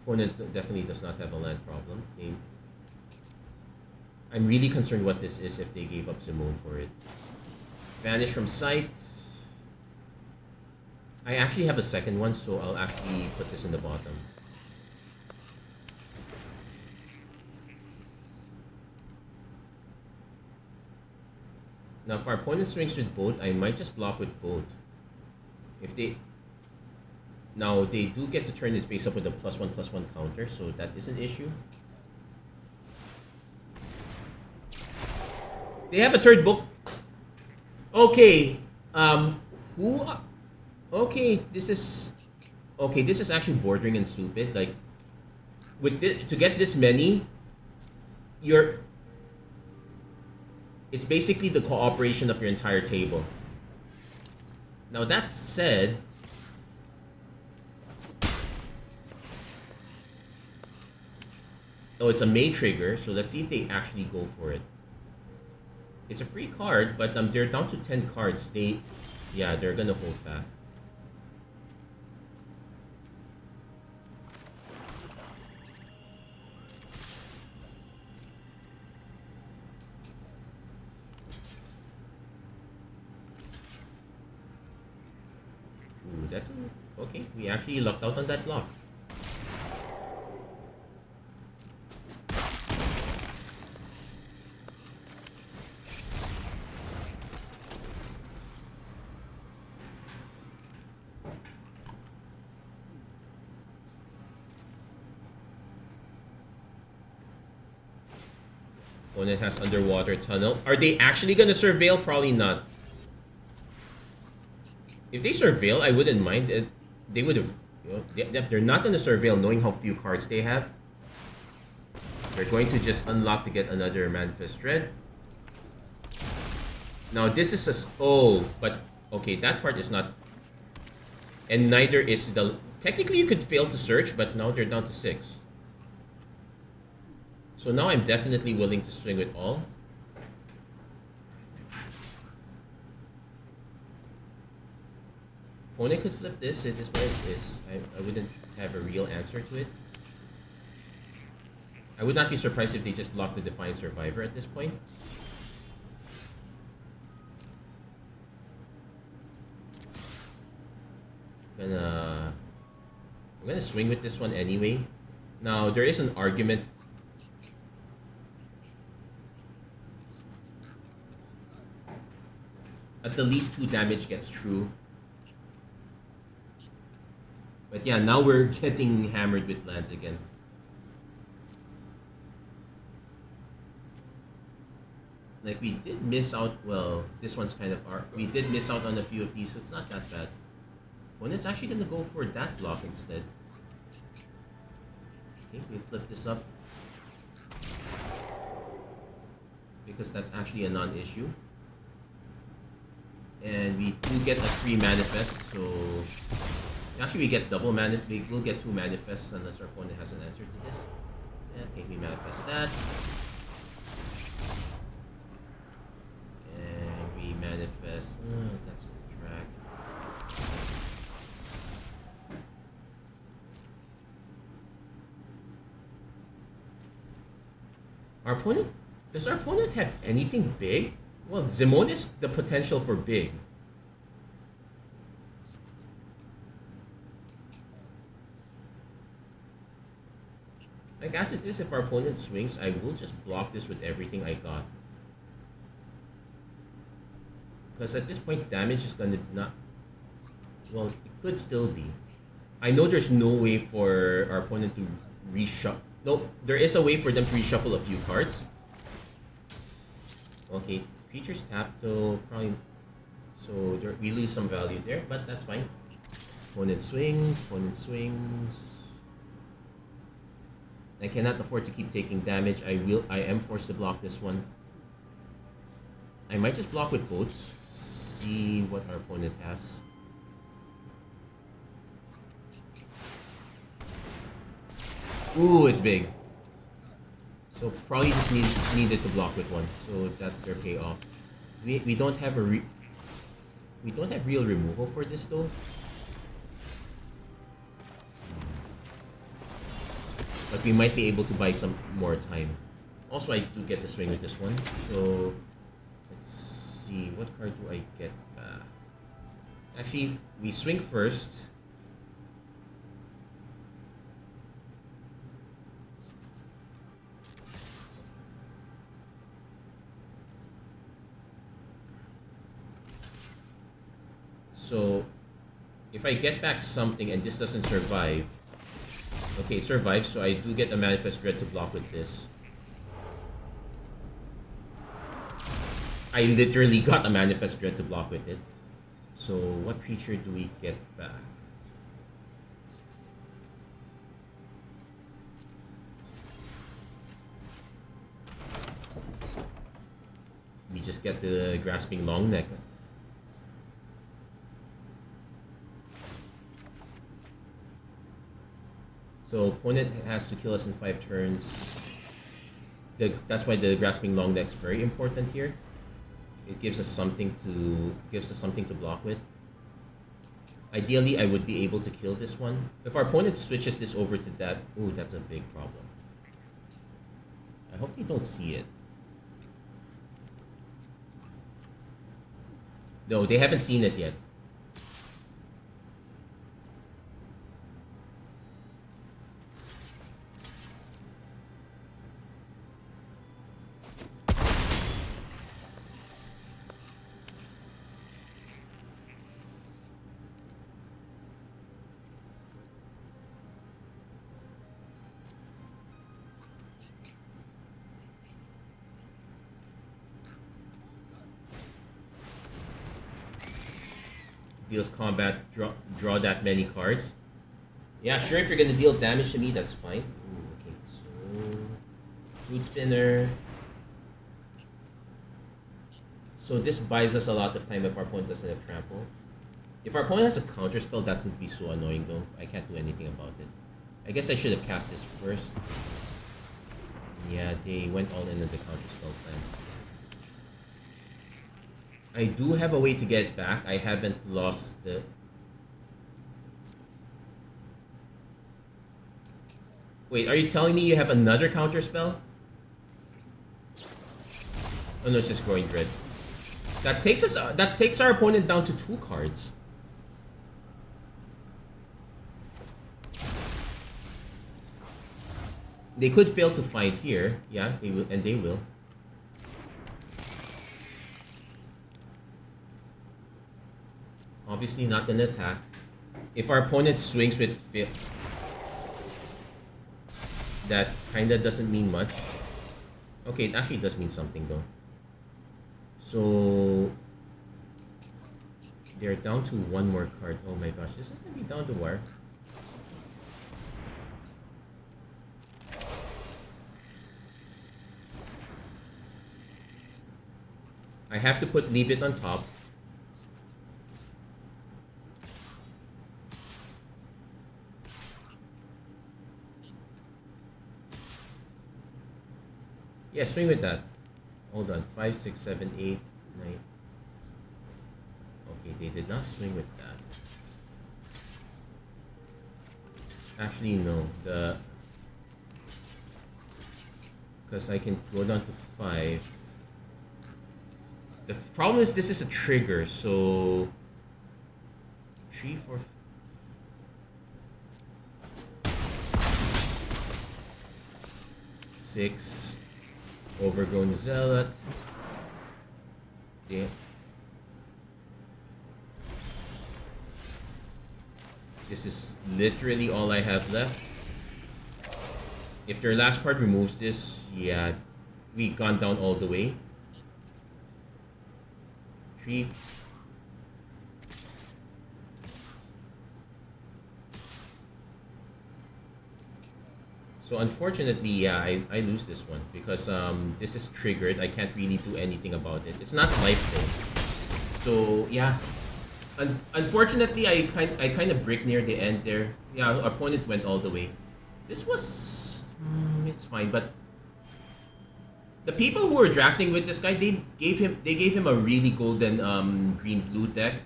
Opponent definitely does not have a land problem. I'm really concerned what this is if they gave up Zimone for it. Vanish from sight. I actually have a second one, so I'll actually put this in the bottom. Now, if our opponent swings with both, I might just block with both. If they... Now, they do get to turn it face up with a +1/+1 counter, so that is an issue. They have a third book. Okay. Okay, this is... Okay, this is actually bordering and stupid. Like, with to get this many, it's basically the cooperation of your entire table. Now, that said... Oh, it's a May trigger, so let's see if they actually go for it. It's a free card, but they're down to 10 cards. Yeah, they're gonna hold back. that's okay. We actually lucked out on that block. Opponent has underwater tunnel. Are they actually gonna surveil? Probably not. If they surveil, I wouldn't mind it. They would have. They're not gonna surveil, knowing how few cards they have. They're going to just unlock to get another Manifest Dread. Now this is a but okay, that part is not, and neither is the. Technically, you could fail to search, but now they're down to 6. So now I'm definitely willing to swing with all. Opponent could flip this. It is what it is. I wouldn't have a real answer to it. I would not be surprised if they just block the Defiant Survivor at this point. I'm gonna swing with this one anyway. Now there is an argument. At the least 2 damage gets through. But yeah, now we're getting hammered with lands again. Like, we did miss out, well, this one's kind of we did miss out on a few of these, so it's not that bad. Opponent's actually gonna go for that block instead. Okay, we flip this up. Because that's actually a non-issue. And we do get a free manifest, so actually we get double manifest. We will get 2 manifests unless our opponent has an answer to this. Okay, we manifest that. And we manifest. That's a track. Does our opponent have anything big? Well, Zimon is the potential for big. Like, as it is, if our opponent swings, I will just block this with everything I got. Because at this point, damage is gonna not... Well, it could still be. I know there's no way for our opponent to reshuffle. No, there is a way for them to reshuffle a few cards. Okay. Features tap though, probably, so we lose some value there, but that's fine. Opponent swings, I cannot afford to keep taking damage. I am forced to block this one. I might just block with both, see what our opponent has. Ooh, it's big. So probably just needed to block with one. So that's their payoff. We don't have we don't have real removal for this though. But we might be able to buy some more time. Also, I do get to swing with this one. So let's see, what card do I get back? Actually, we swing first. So, if I get back something and this doesn't survive, okay, it survives, so I do get a Manifest Dread to block with this. I literally got a Manifest Dread to block with it. So, what creature do we get back? We just get the Grasping Longneck. So opponent has to kill us in 5 turns. That's why the Grasping Longneck is very important here. It gives us something to block with. Ideally, I would be able to kill this one. If our opponent switches this over to that, ooh, that's a big problem. I hope they don't see it. No, they haven't seen it yet. deals combat, draw that many cards. Yeah, sure, if you're gonna deal damage to me, that's fine. Ooh, okay, so food spinner. So this buys us a lot of time if our opponent doesn't have trample. If our opponent has a counter spell, that would be so annoying though. I can't do anything about it. I guess I should have cast this first. Yeah, they went all in at the counter spell plan. I do have a way to get it back. I haven't lost the... Wait, are you telling me you have another counter spell? Oh no, it's just Growing Dread. That takes our opponent down to 2 cards. They could fail to find here. Yeah, they will, and they will. Obviously not an attack. If our opponent swings with 5th, that kinda doesn't mean much. Okay, it actually does mean something though. So they're down to 1 more card. Oh my gosh, this is gonna be down to wire. I have to leave it on top. Yeah, swing with that. Hold on. 5, 6, 7, 8, 9. Okay, they did not swing with that. Actually, no. Because I can go down to 5. The problem is this is a trigger, so 3, 4. Six. Overgrown Zealot. Yeah. This is literally all I have left. If their last card removes this, yeah, we gone down all the way. 3. So unfortunately, yeah, I lose this one because this is triggered. I can't really do anything about it. It's not life though. So yeah, unfortunately, I kind of bricked near the end there. Yeah, our opponent went all the way. This was it's fine, but the people who were drafting with this guy, they gave him a really golden green blue deck.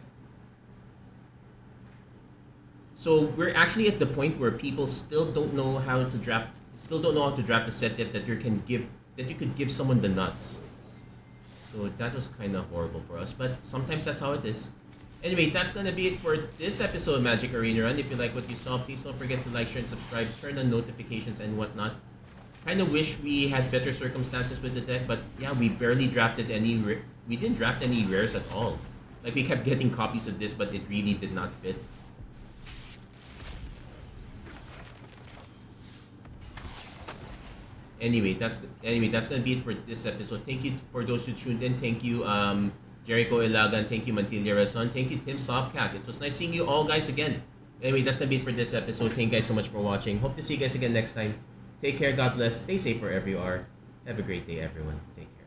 So we're actually at the point where people still don't know how to draft. Still don't know how to draft a set yet that you could give someone the nuts. So that was kind of horrible for us, but sometimes that's how it is. Anyway, that's gonna be it for this episode of Magic Arena Run. If you like what you saw, please don't forget to like, share, and subscribe. Turn on notifications and whatnot. Kind of wish we had better circumstances with the deck, but yeah, we barely drafted any. We didn't draft any rares at all. Like we kept getting copies of this, but it really did not fit. Anyway, that's gonna be it for this episode. Thank you for those who tuned in. Thank you, Jericho Ilagan. Thank you, Mantilla Razon. Thank you, Tim Sobcat. It was nice seeing you all guys again. Anyway, that's gonna be it for this episode. Thank you guys so much for watching. Hope to see you guys again next time. Take care. God bless. Stay safe wherever you are. Have a great day, everyone. Take care.